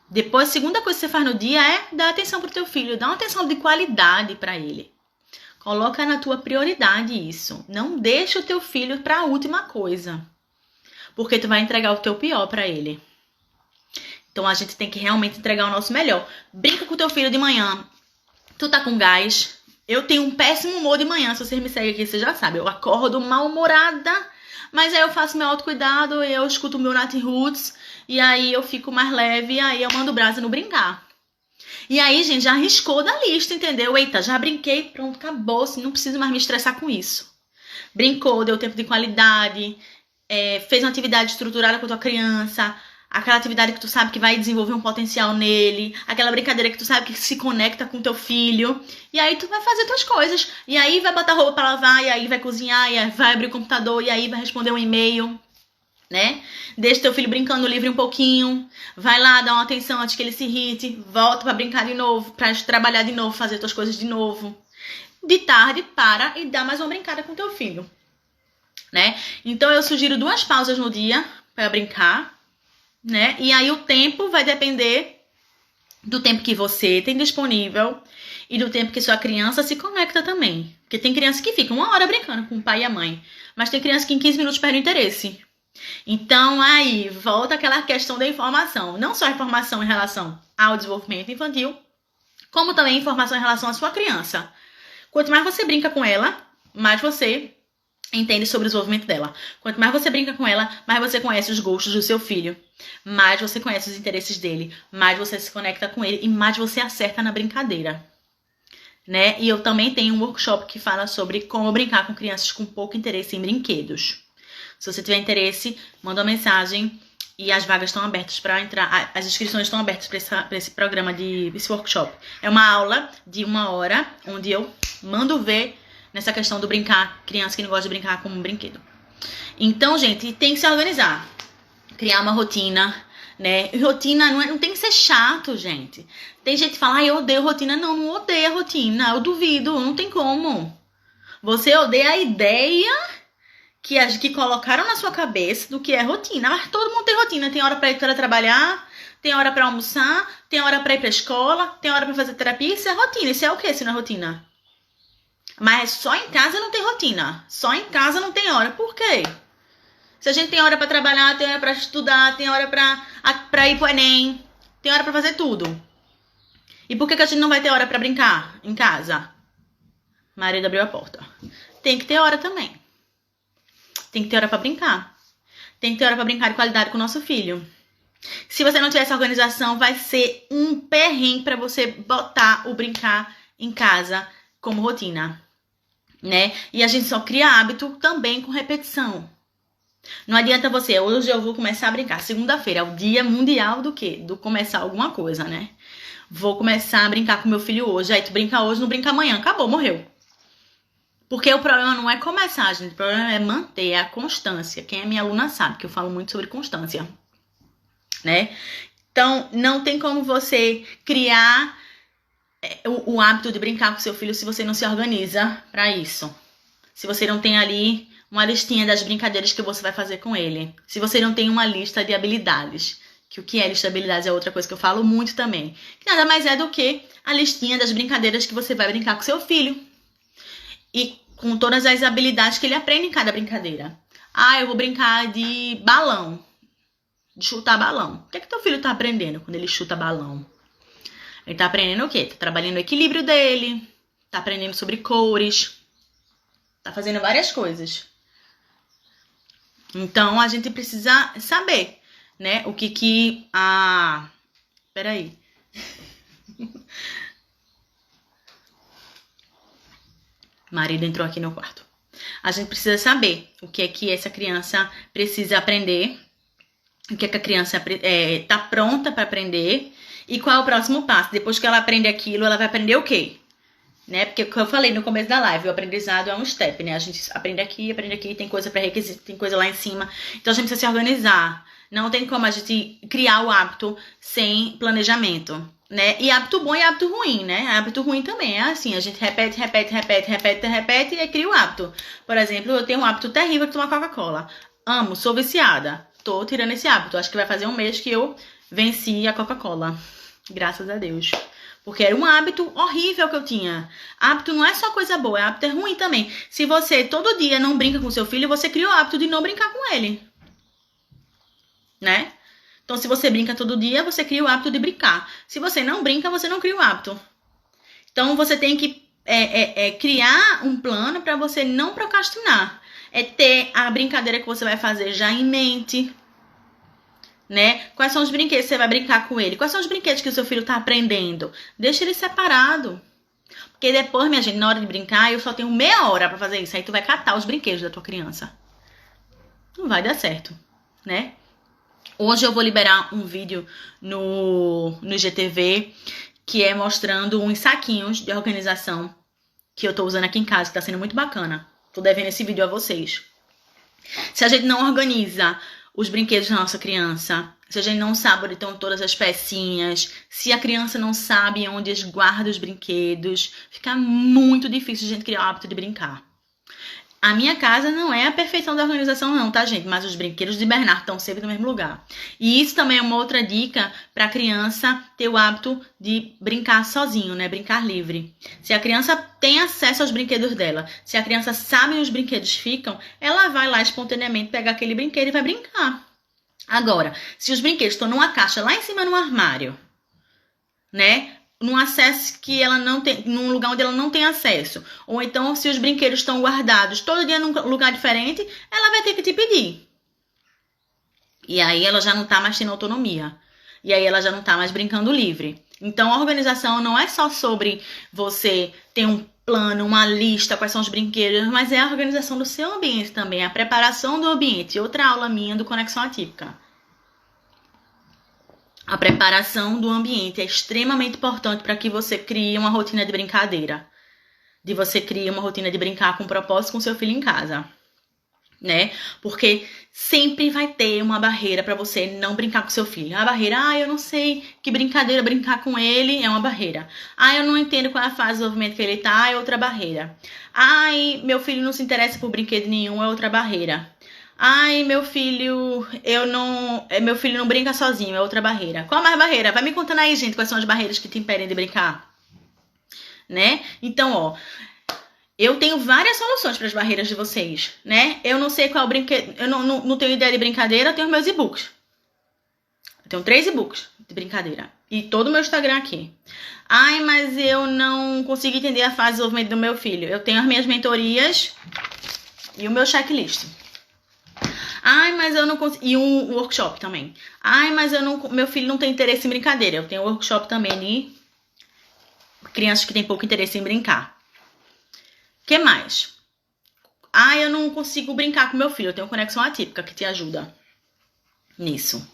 Depois, a segunda coisa que você faz no dia é dar atenção pro teu filho, dar uma atenção de qualidade pra ele. Coloca na tua prioridade isso. Não deixa o teu filho pra última coisa, porque tu vai entregar o teu pior pra ele. Então a gente tem que realmente entregar o nosso melhor. Brinca com o teu filho de manhã. Tu tá com gás. Eu tenho um péssimo humor de manhã. Se vocês me seguem aqui, vocês já sabem. Eu acordo mal-humorada. Mas aí eu faço meu autocuidado. Eu escuto o meu Nat Roots. E aí eu fico mais leve. E aí eu mando brasa no brincar. E aí, gente, já riscou da lista, entendeu? Eita, já brinquei, pronto, acabou, não preciso mais me estressar com isso. Brincou, deu tempo de qualidade, fez uma atividade estruturada com a tua criança, aquela atividade que tu sabe que vai desenvolver um potencial nele, aquela brincadeira que tu sabe que se conecta com teu filho, e aí tu vai fazer tuas coisas, e aí vai botar roupa pra lavar, e aí vai cozinhar, e aí vai abrir o computador, e aí vai responder um e-mail, né? Deixa teu filho brincando livre um pouquinho, vai lá, dá uma atenção antes que ele se irrite, volta pra brincar de novo, pra trabalhar de novo, fazer tuas coisas de novo. De tarde, para e dá mais uma brincada com teu filho, né? Então eu sugiro 2 pausas no dia para brincar, né? E aí o tempo vai depender do tempo que você tem disponível e do tempo que sua criança se conecta também. Porque tem criança que fica 1 hora brincando com o pai e a mãe, mas tem criança que em 15 minutos perde o interesse. Então aí volta aquela questão da informação, não só a informação em relação ao desenvolvimento infantil, como também informação em relação à sua criança. Quanto mais você brinca com ela, mais você entende sobre o desenvolvimento dela. Quanto mais você brinca com ela, mais você conhece os gostos do seu filho, mais você conhece os interesses dele, mais você se conecta com ele e mais você acerta na brincadeira, né? E eu também tenho um workshop que fala sobre como brincar com crianças com pouco interesse em brinquedos. Se você tiver interesse, manda uma mensagem e as vagas estão abertas para entrar, as inscrições estão abertas para esse programa esse workshop. É uma aula de 1 hora, onde eu mando ver nessa questão do brincar, criança que não gosta de brincar com um brinquedo. Então, gente, tem que se organizar, criar uma rotina, né? E rotina não tem que ser chato, gente. Tem gente que fala, eu odeio rotina. Não odeia rotina, eu duvido, não tem como. Você odeia a ideia que colocaram na sua cabeça do que é rotina. Mas todo mundo tem rotina. Tem hora pra ir para trabalhar, tem hora pra almoçar, tem hora pra ir pra escola, tem hora pra fazer terapia. Isso é rotina. Isso é o que se não é rotina? Mas só em casa não tem rotina. Só em casa não tem hora. Por quê? Se a gente tem hora pra trabalhar, tem hora pra estudar, tem hora pra ir pro Enem, tem hora pra fazer tudo. E por que a gente não vai ter hora pra brincar em casa? Marido abriu a porta. Tem que ter hora também. Tem que ter hora pra brincar. Tem que ter hora pra brincar de qualidade com o nosso filho. Se você não tiver essa organização, vai ser um perrengue pra você botar o brincar em casa como rotina, né? E a gente só cria hábito também com repetição. Não adianta você, hoje eu vou começar a brincar. Segunda-feira é o dia mundial do quê? Do começar alguma coisa, né? Vou começar a brincar com meu filho hoje. Aí tu brinca hoje, não brinca amanhã. Acabou, morreu. Porque o problema não é começar, gente. O problema é manter, é a constância. Quem é minha aluna sabe que eu falo muito sobre constância, né? Então, não tem como você criar o hábito de brincar com seu filho se você não se organiza para isso. Se você não tem ali uma listinha das brincadeiras que você vai fazer com ele. Se você não tem uma lista de habilidades. Que o que é lista de habilidades é outra coisa que eu falo muito também. Que nada mais é do que a listinha das brincadeiras que você vai brincar com seu filho. E com todas as habilidades que ele aprende em cada brincadeira. Eu vou brincar de balão. De chutar balão. O que é que teu filho tá aprendendo quando ele chuta balão? Ele tá aprendendo o quê? Tá trabalhando o equilíbrio dele. Tá aprendendo sobre cores. Tá fazendo várias coisas. Então, a gente precisa saber, né? O que Peraí. Marido entrou aqui no quarto. A gente precisa saber o que é que essa criança precisa aprender. O que é que a criança tá pronta para aprender. E qual é o próximo passo? Depois que ela aprende aquilo, ela vai aprender o quê? Né? Porque, como eu falei no começo da live, o aprendizado é um step, né? A gente aprende aqui, tem coisa pré-requisito, tem coisa lá em cima. Então, a gente precisa se organizar. Não tem como a gente criar o hábito sem planejamento, né? E hábito bom e hábito ruim, né? Hábito ruim também é assim, a gente repete e aí cria o hábito. Por exemplo, eu tenho um hábito terrível de tomar Coca-Cola. Amo, sou viciada. Tô tirando esse hábito. Acho que vai fazer 1 mês que eu venci a Coca-Cola. Graças a Deus. Porque era um hábito horrível que eu tinha. Hábito não é só coisa boa, hábito é ruim também. Se você todo dia não brinca com seu filho, você cria o hábito de não brincar com ele. Né? Então, se você brinca todo dia, você cria o hábito de brincar. Se você não brinca, você não cria o hábito. Então, você tem que criar um plano para você não procrastinar. É ter a brincadeira que você vai fazer já em mente. né? Quais são os brinquedos que você vai brincar com ele? Quais são os brinquedos que o seu filho tá aprendendo? Deixa ele separado. Porque depois, minha gente, na hora de brincar, eu só tenho meia hora pra fazer isso. Aí tu vai catar os brinquedos da tua criança. Não vai dar certo, né? Hoje eu vou liberar um vídeo no IGTV que é mostrando uns saquinhos de organização que eu tô usando aqui em casa, que tá sendo muito bacana. Tô devendo esse vídeo a vocês. Se a gente não organiza os brinquedos da nossa criança, se a gente não sabe onde estão todas as pecinhas, se a criança não sabe onde guarda os brinquedos, fica muito difícil a gente criar o hábito de brincar. A minha casa não é a perfeição da organização não, tá, gente? Mas os brinquedos de Bernardo estão sempre no mesmo lugar. E isso também é uma outra dica para a criança ter o hábito de brincar sozinho, né? Brincar livre. Se a criança tem acesso aos brinquedos dela, se a criança sabe onde os brinquedos ficam, ela vai lá espontaneamente pegar aquele brinquedo e vai brincar. Agora, se os brinquedos estão numa caixa lá em cima no armário, né? Num acesso que ela não tem, num lugar onde ela não tem acesso. Ou então, se os brinquedos estão guardados todo dia num lugar diferente, ela vai ter que te pedir. E aí ela já não tá mais tendo autonomia. E aí ela já não tá mais brincando livre. Então, a organização não é só sobre você ter um plano, uma lista, quais são os brinquedos, mas é a organização do seu ambiente também, a preparação do ambiente. Outra aula minha do Conexão Atípica. A preparação do ambiente é extremamente importante para que você crie uma rotina de brincadeira. De você criar uma rotina de brincar com propósito com seu filho em casa. Né? Porque sempre vai ter uma barreira para você não brincar com seu filho. A barreira, eu não sei que brincadeira brincar com ele, é uma barreira. Eu não entendo qual é a fase de desenvolvimento que ele tá, é outra barreira. Meu filho não se interessa por brinquedo nenhum, é outra barreira. Meu filho não brinca sozinho, é outra barreira. Qual a mais barreira? Vai me contando aí, gente, quais são as barreiras que te impedem de brincar, né? Então, eu tenho várias soluções para as barreiras de vocês, né? Eu não sei qual brinquedo, eu não tenho ideia de brincadeira, eu tenho meus e-books. Eu tenho 3 e-books de brincadeira e todo o meu Instagram aqui. Mas eu não consigo entender a fase de desenvolvimento do meu filho. Eu tenho as minhas mentorias e o meu checklist. Mas eu não consigo. E um workshop também. Mas meu filho não tem interesse em brincadeira. Eu tenho um workshop também de crianças que têm pouco interesse em brincar. O que mais? Eu não consigo brincar com meu filho. Eu tenho Conexão Atípica que te ajuda nisso.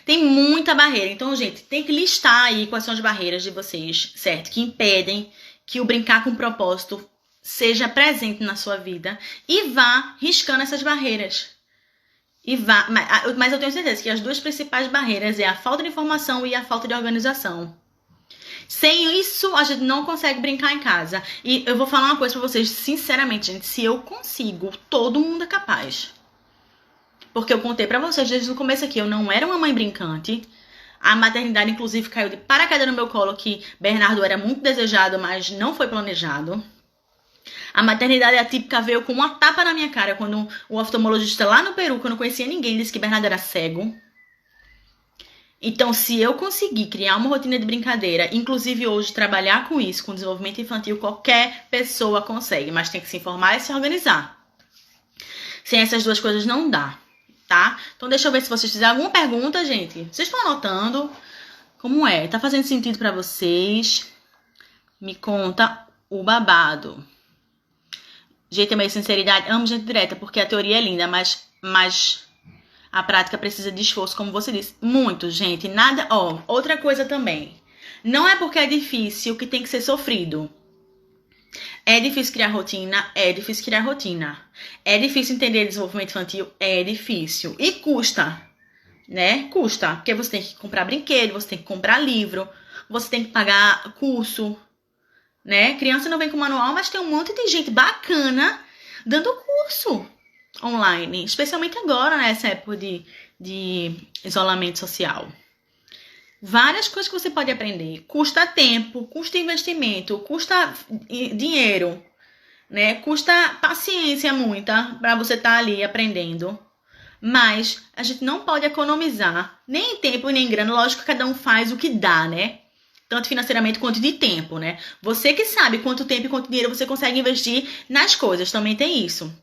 Tem muita barreira. Então, gente, tem que listar aí quais são as barreiras de vocês, certo? Que impedem que o brincar com propósito seja presente na sua vida. E vá riscando essas barreiras. Mas eu tenho certeza que as 2 principais barreiras é a falta de informação e a falta de organização. Sem isso, a gente não consegue brincar em casa. E eu vou falar uma coisa pra vocês, sinceramente, gente. Se eu consigo, todo mundo é capaz. Porque eu contei pra vocês desde o começo aqui, eu não era uma mãe brincante. A maternidade, inclusive, caiu de paraquedas no meu colo, que Bernardo era muito desejado, mas não foi planejado. A maternidade atípica veio com uma tapa na minha cara quando o oftalmologista lá no Peru, que eu não conhecia ninguém, disse que Bernardo era cego. Então, se eu conseguir criar uma rotina de brincadeira, inclusive hoje trabalhar com isso, com desenvolvimento infantil, qualquer pessoa consegue, mas tem que se informar e se organizar. Sem essas 2 coisas não dá, tá? Então, deixa eu ver se vocês fizerem alguma pergunta, gente. Vocês estão anotando? Como é? Tá fazendo sentido pra vocês? Me conta o babado. Jeito é meio sinceridade, amo gente direta, porque a teoria é linda, mas a prática precisa de esforço, como você disse. Muito, gente, nada... outra coisa também. Não é porque é difícil que tem que ser sofrido. É difícil criar rotina? É difícil criar rotina. É difícil entender desenvolvimento infantil? É difícil. E custa, né? Custa, porque você tem que comprar brinquedo, você tem que comprar livro, você tem que pagar curso, né? Criança não vem com manual, mas tem um monte de gente bacana dando curso online, especialmente agora, nessa época de isolamento social. Várias coisas que você pode aprender. Custa tempo, custa investimento, custa dinheiro, né? Custa paciência muita para você estar ali aprendendo. Mas a gente não pode economizar nem tempo nem grana. Lógico que cada um faz o que dá, né? Tanto financeiramente quanto de tempo, né? Você que sabe quanto tempo e quanto dinheiro você consegue investir nas coisas, também tem isso.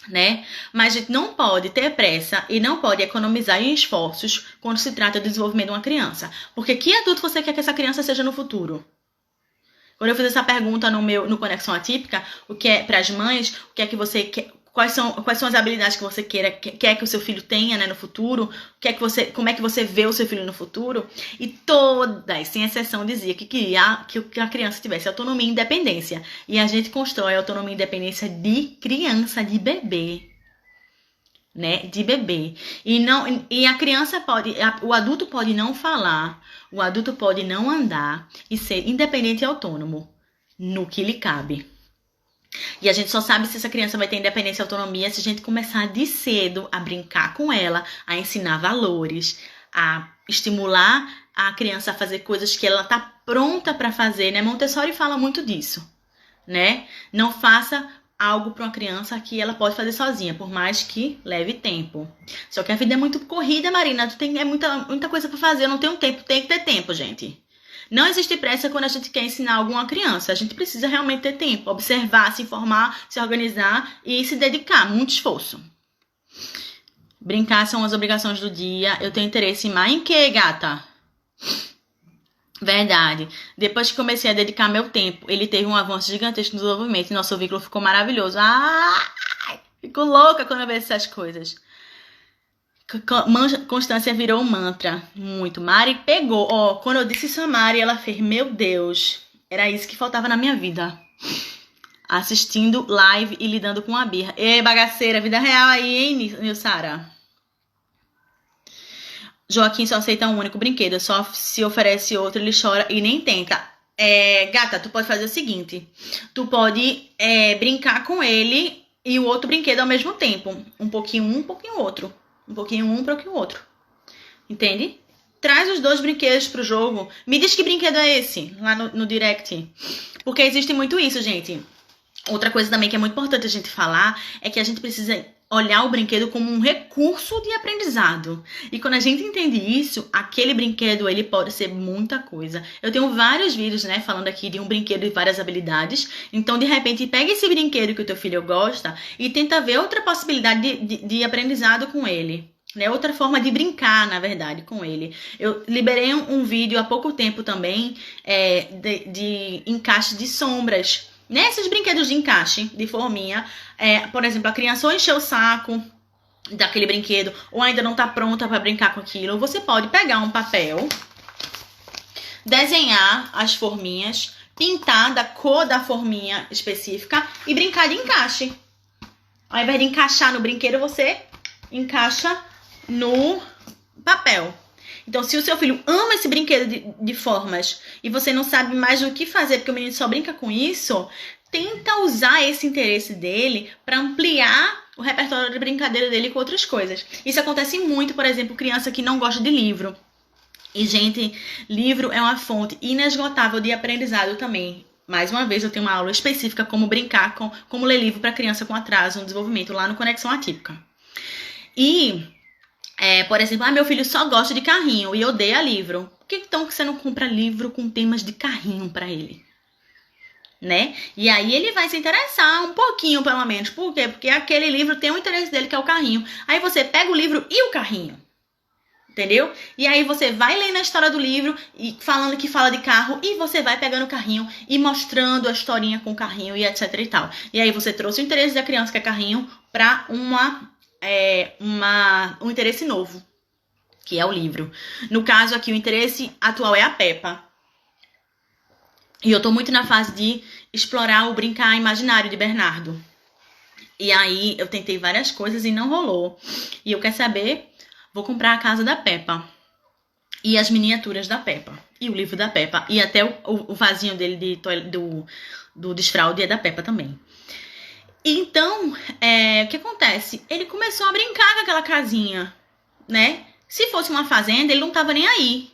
né? Mas a gente não pode ter pressa e não pode economizar em esforços quando se trata do desenvolvimento de uma criança. Porque que adulto você quer que essa criança seja no futuro? Quando eu fiz essa pergunta no Conexão Atípica, o que é para as mães, o que é que você quer, quais são as habilidades que você quer que o seu filho tenha, né, no futuro, como é que você vê o seu filho no futuro, e todas, sem exceção, dizia que queria que a criança tivesse autonomia e independência. E a gente constrói autonomia e independência de criança, de bebê. Né, de bebê. E a criança o adulto pode não falar, o adulto pode não andar e ser independente e autônomo no que lhe cabe. E a gente só sabe se essa criança vai ter independência e autonomia se a gente começar de cedo a brincar com ela, a ensinar valores, a estimular a criança a fazer coisas que ela tá pronta para fazer, né? Montessori fala muito disso, né? Não faça algo para uma criança que ela pode fazer sozinha, por mais que leve tempo. Só que a vida é muito corrida, Marina, é muita coisa para fazer, eu não tenho tempo, tem que ter tempo, gente. Não existe pressa quando a gente quer ensinar alguma criança, a gente precisa realmente ter tempo, observar, se informar, se organizar e se dedicar, muito esforço. Brincar são as obrigações do dia, eu tenho interesse em quê, gata? Verdade. Depois que comecei a dedicar meu tempo, ele teve um avanço gigantesco no desenvolvimento e nosso vínculo ficou maravilhoso. Ai, fico louca quando eu vejo essas coisas. Constância virou um mantra. Muito. Mari pegou. Ó, quando eu disse isso a Mari, ela fez, meu Deus, era isso que faltava na minha vida. Assistindo live e lidando com a birra. Ei, bagaceira, vida real aí, hein, Nilsara? Joaquim só aceita um único brinquedo, só se oferece outro, ele chora e nem tenta. Gata, tu pode fazer o seguinte, tu pode brincar com ele e o outro brinquedo ao mesmo tempo. Um pouquinho outro. Um pouquinho um pouquinho outro. Entende? Traz os dois brinquedos pro jogo. Me diz que brinquedo é esse, lá no direct. Porque existe muito isso, gente. Outra coisa também que é muito importante a gente falar é que a gente precisa olhar o brinquedo como um recurso de aprendizado. E quando a gente entende isso, aquele brinquedo, ele pode ser muita coisa. Eu tenho vários vídeos, né, falando aqui de um brinquedo e várias habilidades. Então, de repente, pega esse brinquedo que o teu filho gosta e tenta ver outra possibilidade de aprendizado com ele. Né? Outra forma de brincar, na verdade, com ele. Eu liberei um vídeo há pouco tempo também de encaixe de sombras. Nesses brinquedos de encaixe, de forminha, por exemplo, a criança ou encheu o saco daquele brinquedo, ou ainda não tá pronta para brincar com aquilo, você pode pegar um papel, desenhar as forminhas, pintar da cor da forminha específica e brincar de encaixe. Ao invés de encaixar no brinquedo, você encaixa no papel. Então, se o seu filho ama esse brinquedo de formas e você não sabe mais o que fazer porque o menino só brinca com isso, tenta usar esse interesse dele para ampliar o repertório de brincadeira dele com outras coisas. Isso acontece muito, por exemplo, criança que não gosta de livro. E, gente, livro é uma fonte inesgotável de aprendizado também. Mais uma vez, eu tenho uma aula específica como brincar, como ler livro para criança com atraso no desenvolvimento lá no Conexão Atípica. E... por exemplo, meu filho só gosta de carrinho e odeia livro. Por que então que você não compra livro com temas de carrinho para ele? Né? E aí ele vai se interessar um pouquinho, pelo menos. Por quê? Porque aquele livro tem o interesse dele, que é o carrinho. Aí você pega o livro e o carrinho. Entendeu? E aí você vai lendo a história do livro e falando que fala de carro e você vai pegando o carrinho e mostrando a historinha com o carrinho e etc e tal. E aí você trouxe o interesse da criança, que é carrinho, para um interesse novo, que é o livro. No caso aqui, o interesse atual é a Peppa. E eu tô muito na fase de explorar o brincar imaginário de Bernardo. E aí eu tentei várias coisas e não rolou. E eu quero saber, vou comprar a casa da Peppa. E as da Peppa. E o livro da Peppa. E até o vasinho dele do desfralde é da Peppa também. Então, o que acontece? Ele começou a brincar com aquela casinha, né? Se fosse uma fazenda, ele não tava nem aí.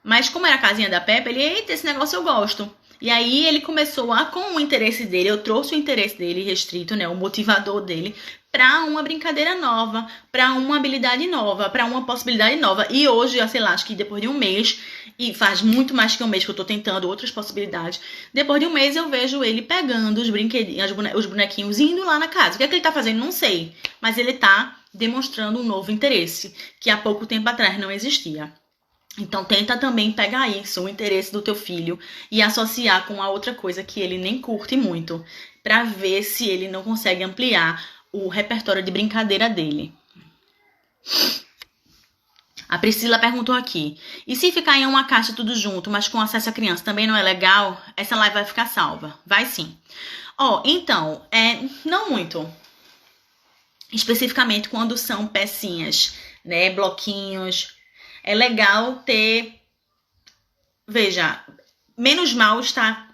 Mas como era a casinha da Peppa, ele, eita, esse negócio eu gosto. E aí ele começou com o interesse dele, eu trouxe o interesse dele restrito, né? O motivador dele, para uma brincadeira nova, para uma habilidade nova, para uma possibilidade nova. E hoje, sei lá, acho que depois de um mês, e faz muito mais que um mês que eu tô tentando outras possibilidades, depois de um mês eu vejo ele pegando os brinquedinhos, os bonequinhos, indo lá na casa. O que é que ele tá fazendo? Não sei. Mas ele tá demonstrando um novo interesse, que há pouco tempo atrás não existia. Então tenta também pegar isso, o interesse do teu filho, e associar com a outra coisa que ele nem curte muito, para ver se ele não consegue ampliar o repertório de brincadeira dele. A Priscila perguntou aqui, e se ficar em uma caixa tudo junto, mas com acesso à criança, também não é legal? Essa live vai ficar salva. Vai sim. Então, não muito. Especificamente quando são pecinhas, né, bloquinhos. É legal ter... Veja, menos mal estar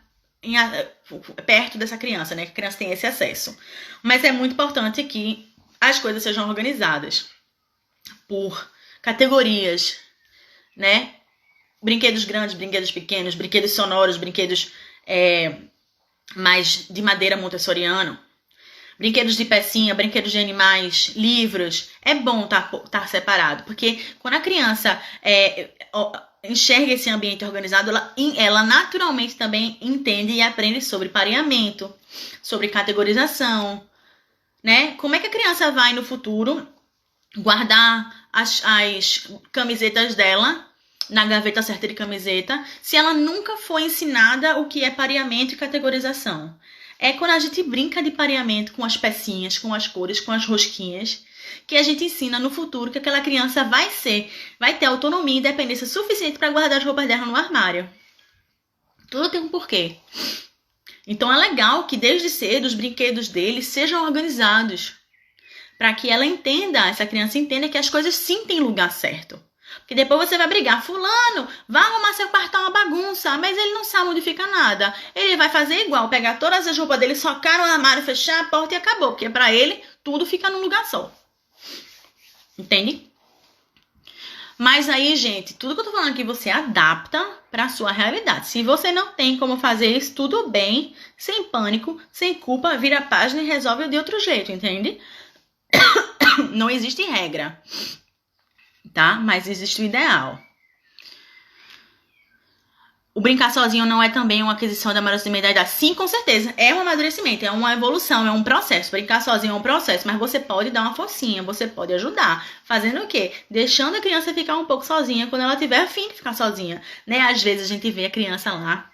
perto dessa criança, né? Que a criança tem esse acesso. Mas é muito importante que as coisas sejam organizadas por categorias, né? Brinquedos grandes, brinquedos pequenos, brinquedos sonoros, brinquedos mais de madeira montessoriano, brinquedos de pecinha, brinquedos de animais, livros. É bom tá separado, porque quando a criança enxerga esse ambiente organizado, ela naturalmente também entende e aprende sobre pareamento, sobre categorização, né? Como é que a criança vai no futuro guardar as camisetas dela na gaveta certa de camiseta se ela nunca foi ensinada o que é pareamento e categorização? É quando a gente brinca de pareamento com as pecinhas, com as cores, com as rosquinhas, que a gente ensina no futuro que aquela criança vai ter autonomia e independência suficiente para guardar as roupas dela no armário. Tudo tem um porquê. Então é legal que desde cedo os brinquedos dele sejam organizados, para que essa criança entenda que as coisas sim têm lugar certo. Porque depois você vai brigar, fulano, vai arrumar seu quarto, tá uma bagunça, mas ele não sabe modificar nada. Ele vai fazer igual, pegar todas as roupas dele, socar no armário, fechar a porta e acabou. Porque para ele, tudo fica num lugar só. Entende? Mas aí, gente, tudo que eu tô falando aqui, você adapta pra sua realidade. Se você não tem como fazer isso, tudo bem, sem pânico, sem culpa, vira a página e resolve de outro jeito, entende? Não existe regra, tá? Mas existe o ideal. O brincar sozinho não é também uma aquisição de amadurecimento da idade? Sim, com certeza. É um amadurecimento, é uma evolução, é um processo. Brincar sozinho é um processo, mas você pode dar uma forcinha, você pode ajudar. Fazendo o quê? Deixando a criança ficar um pouco sozinha quando ela tiver a fim de ficar sozinha, né? Às vezes a gente vê a criança lá,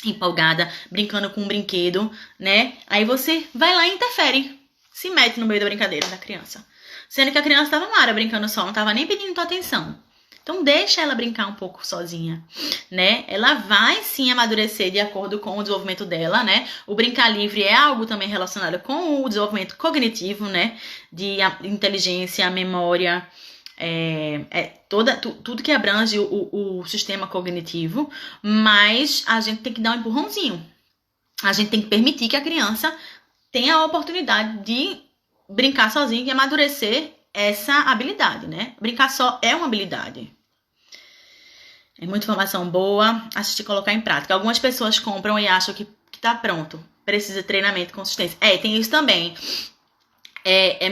empolgada, brincando com um brinquedo, né? Aí você vai lá e interfere, se mete no meio da brincadeira da criança. Sendo que a criança estava lá, brincando só, não estava nem pedindo tua atenção. Então, deixa ela brincar um pouco sozinha, né? Ela vai, sim, amadurecer de acordo com o desenvolvimento dela, né? O brincar livre é algo também relacionado com o desenvolvimento cognitivo, né? De inteligência, memória, tudo que abrange o sistema cognitivo. Mas a gente tem que dar um empurrãozinho. A gente tem que permitir que a criança tenha a oportunidade de brincar sozinha e amadurecer essa habilidade, né? Brincar só é uma habilidade. É muita informação boa, assistir e colocar em prática. Algumas pessoas compram e acham que tá pronto. Precisa de treinamento e consistência. Tem isso também.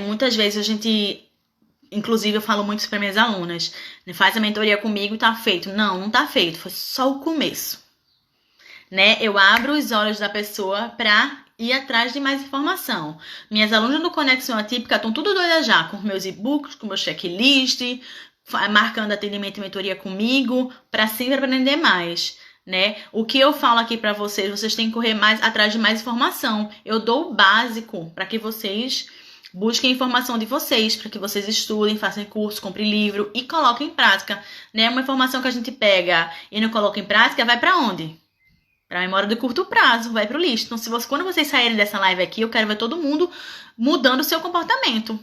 Muitas vezes a gente... Inclusive, eu falo muito isso para minhas alunas. Faz a mentoria comigo e tá feito. Não tá feito. Foi só o começo. Né? Eu abro os olhos da pessoa para ir atrás de mais informação. Minhas alunas do Conexão Atípica estão tudo doidas já, com meus e-books, com meu checklist, marcando atendimento e mentoria comigo, para sempre aprender mais, né? O que eu falo aqui para vocês têm que correr mais atrás de mais informação. Eu dou o básico para que vocês busquem informação de vocês, para que vocês estudem, façam curso, comprem livro e coloquem em prática, né? Uma informação que a gente pega e não coloca em prática, vai para onde? Para a memória de curto prazo, vai para o lixo. Então, quando vocês saírem dessa live aqui, eu quero ver todo mundo mudando o seu comportamento.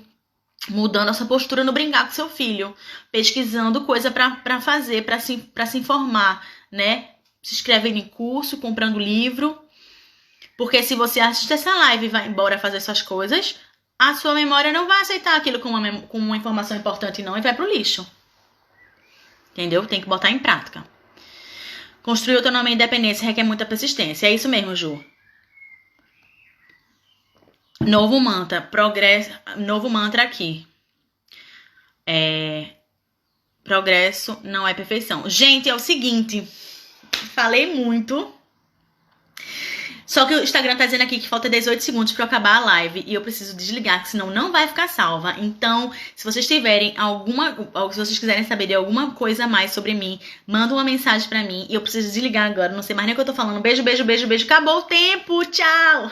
Mudando essa postura no brincar com seu filho. Pesquisando coisa para fazer, para se informar, né? Se inscrevendo em curso, comprando livro. Porque se você assiste essa live e vai embora fazer suas coisas, a sua memória não vai aceitar aquilo como uma informação importante não e vai para o lixo. Entendeu? Tem que botar em prática. Construir autonomia e independência requer muita persistência. É isso mesmo, Ju. Novo mantra, progresso, novo mantra aqui. Progresso não é perfeição. Gente, é o seguinte, falei muito. Só que o Instagram tá dizendo aqui que falta 18 segundos pra eu acabar a live e eu preciso desligar, que senão não vai ficar salva. Então, se vocês tiverem se vocês quiserem saber de alguma coisa a mais sobre mim, manda uma mensagem pra mim e eu preciso desligar agora, não sei mais nem o que eu tô falando. Beijo, beijo, beijo, beijo. Acabou o tempo, tchau!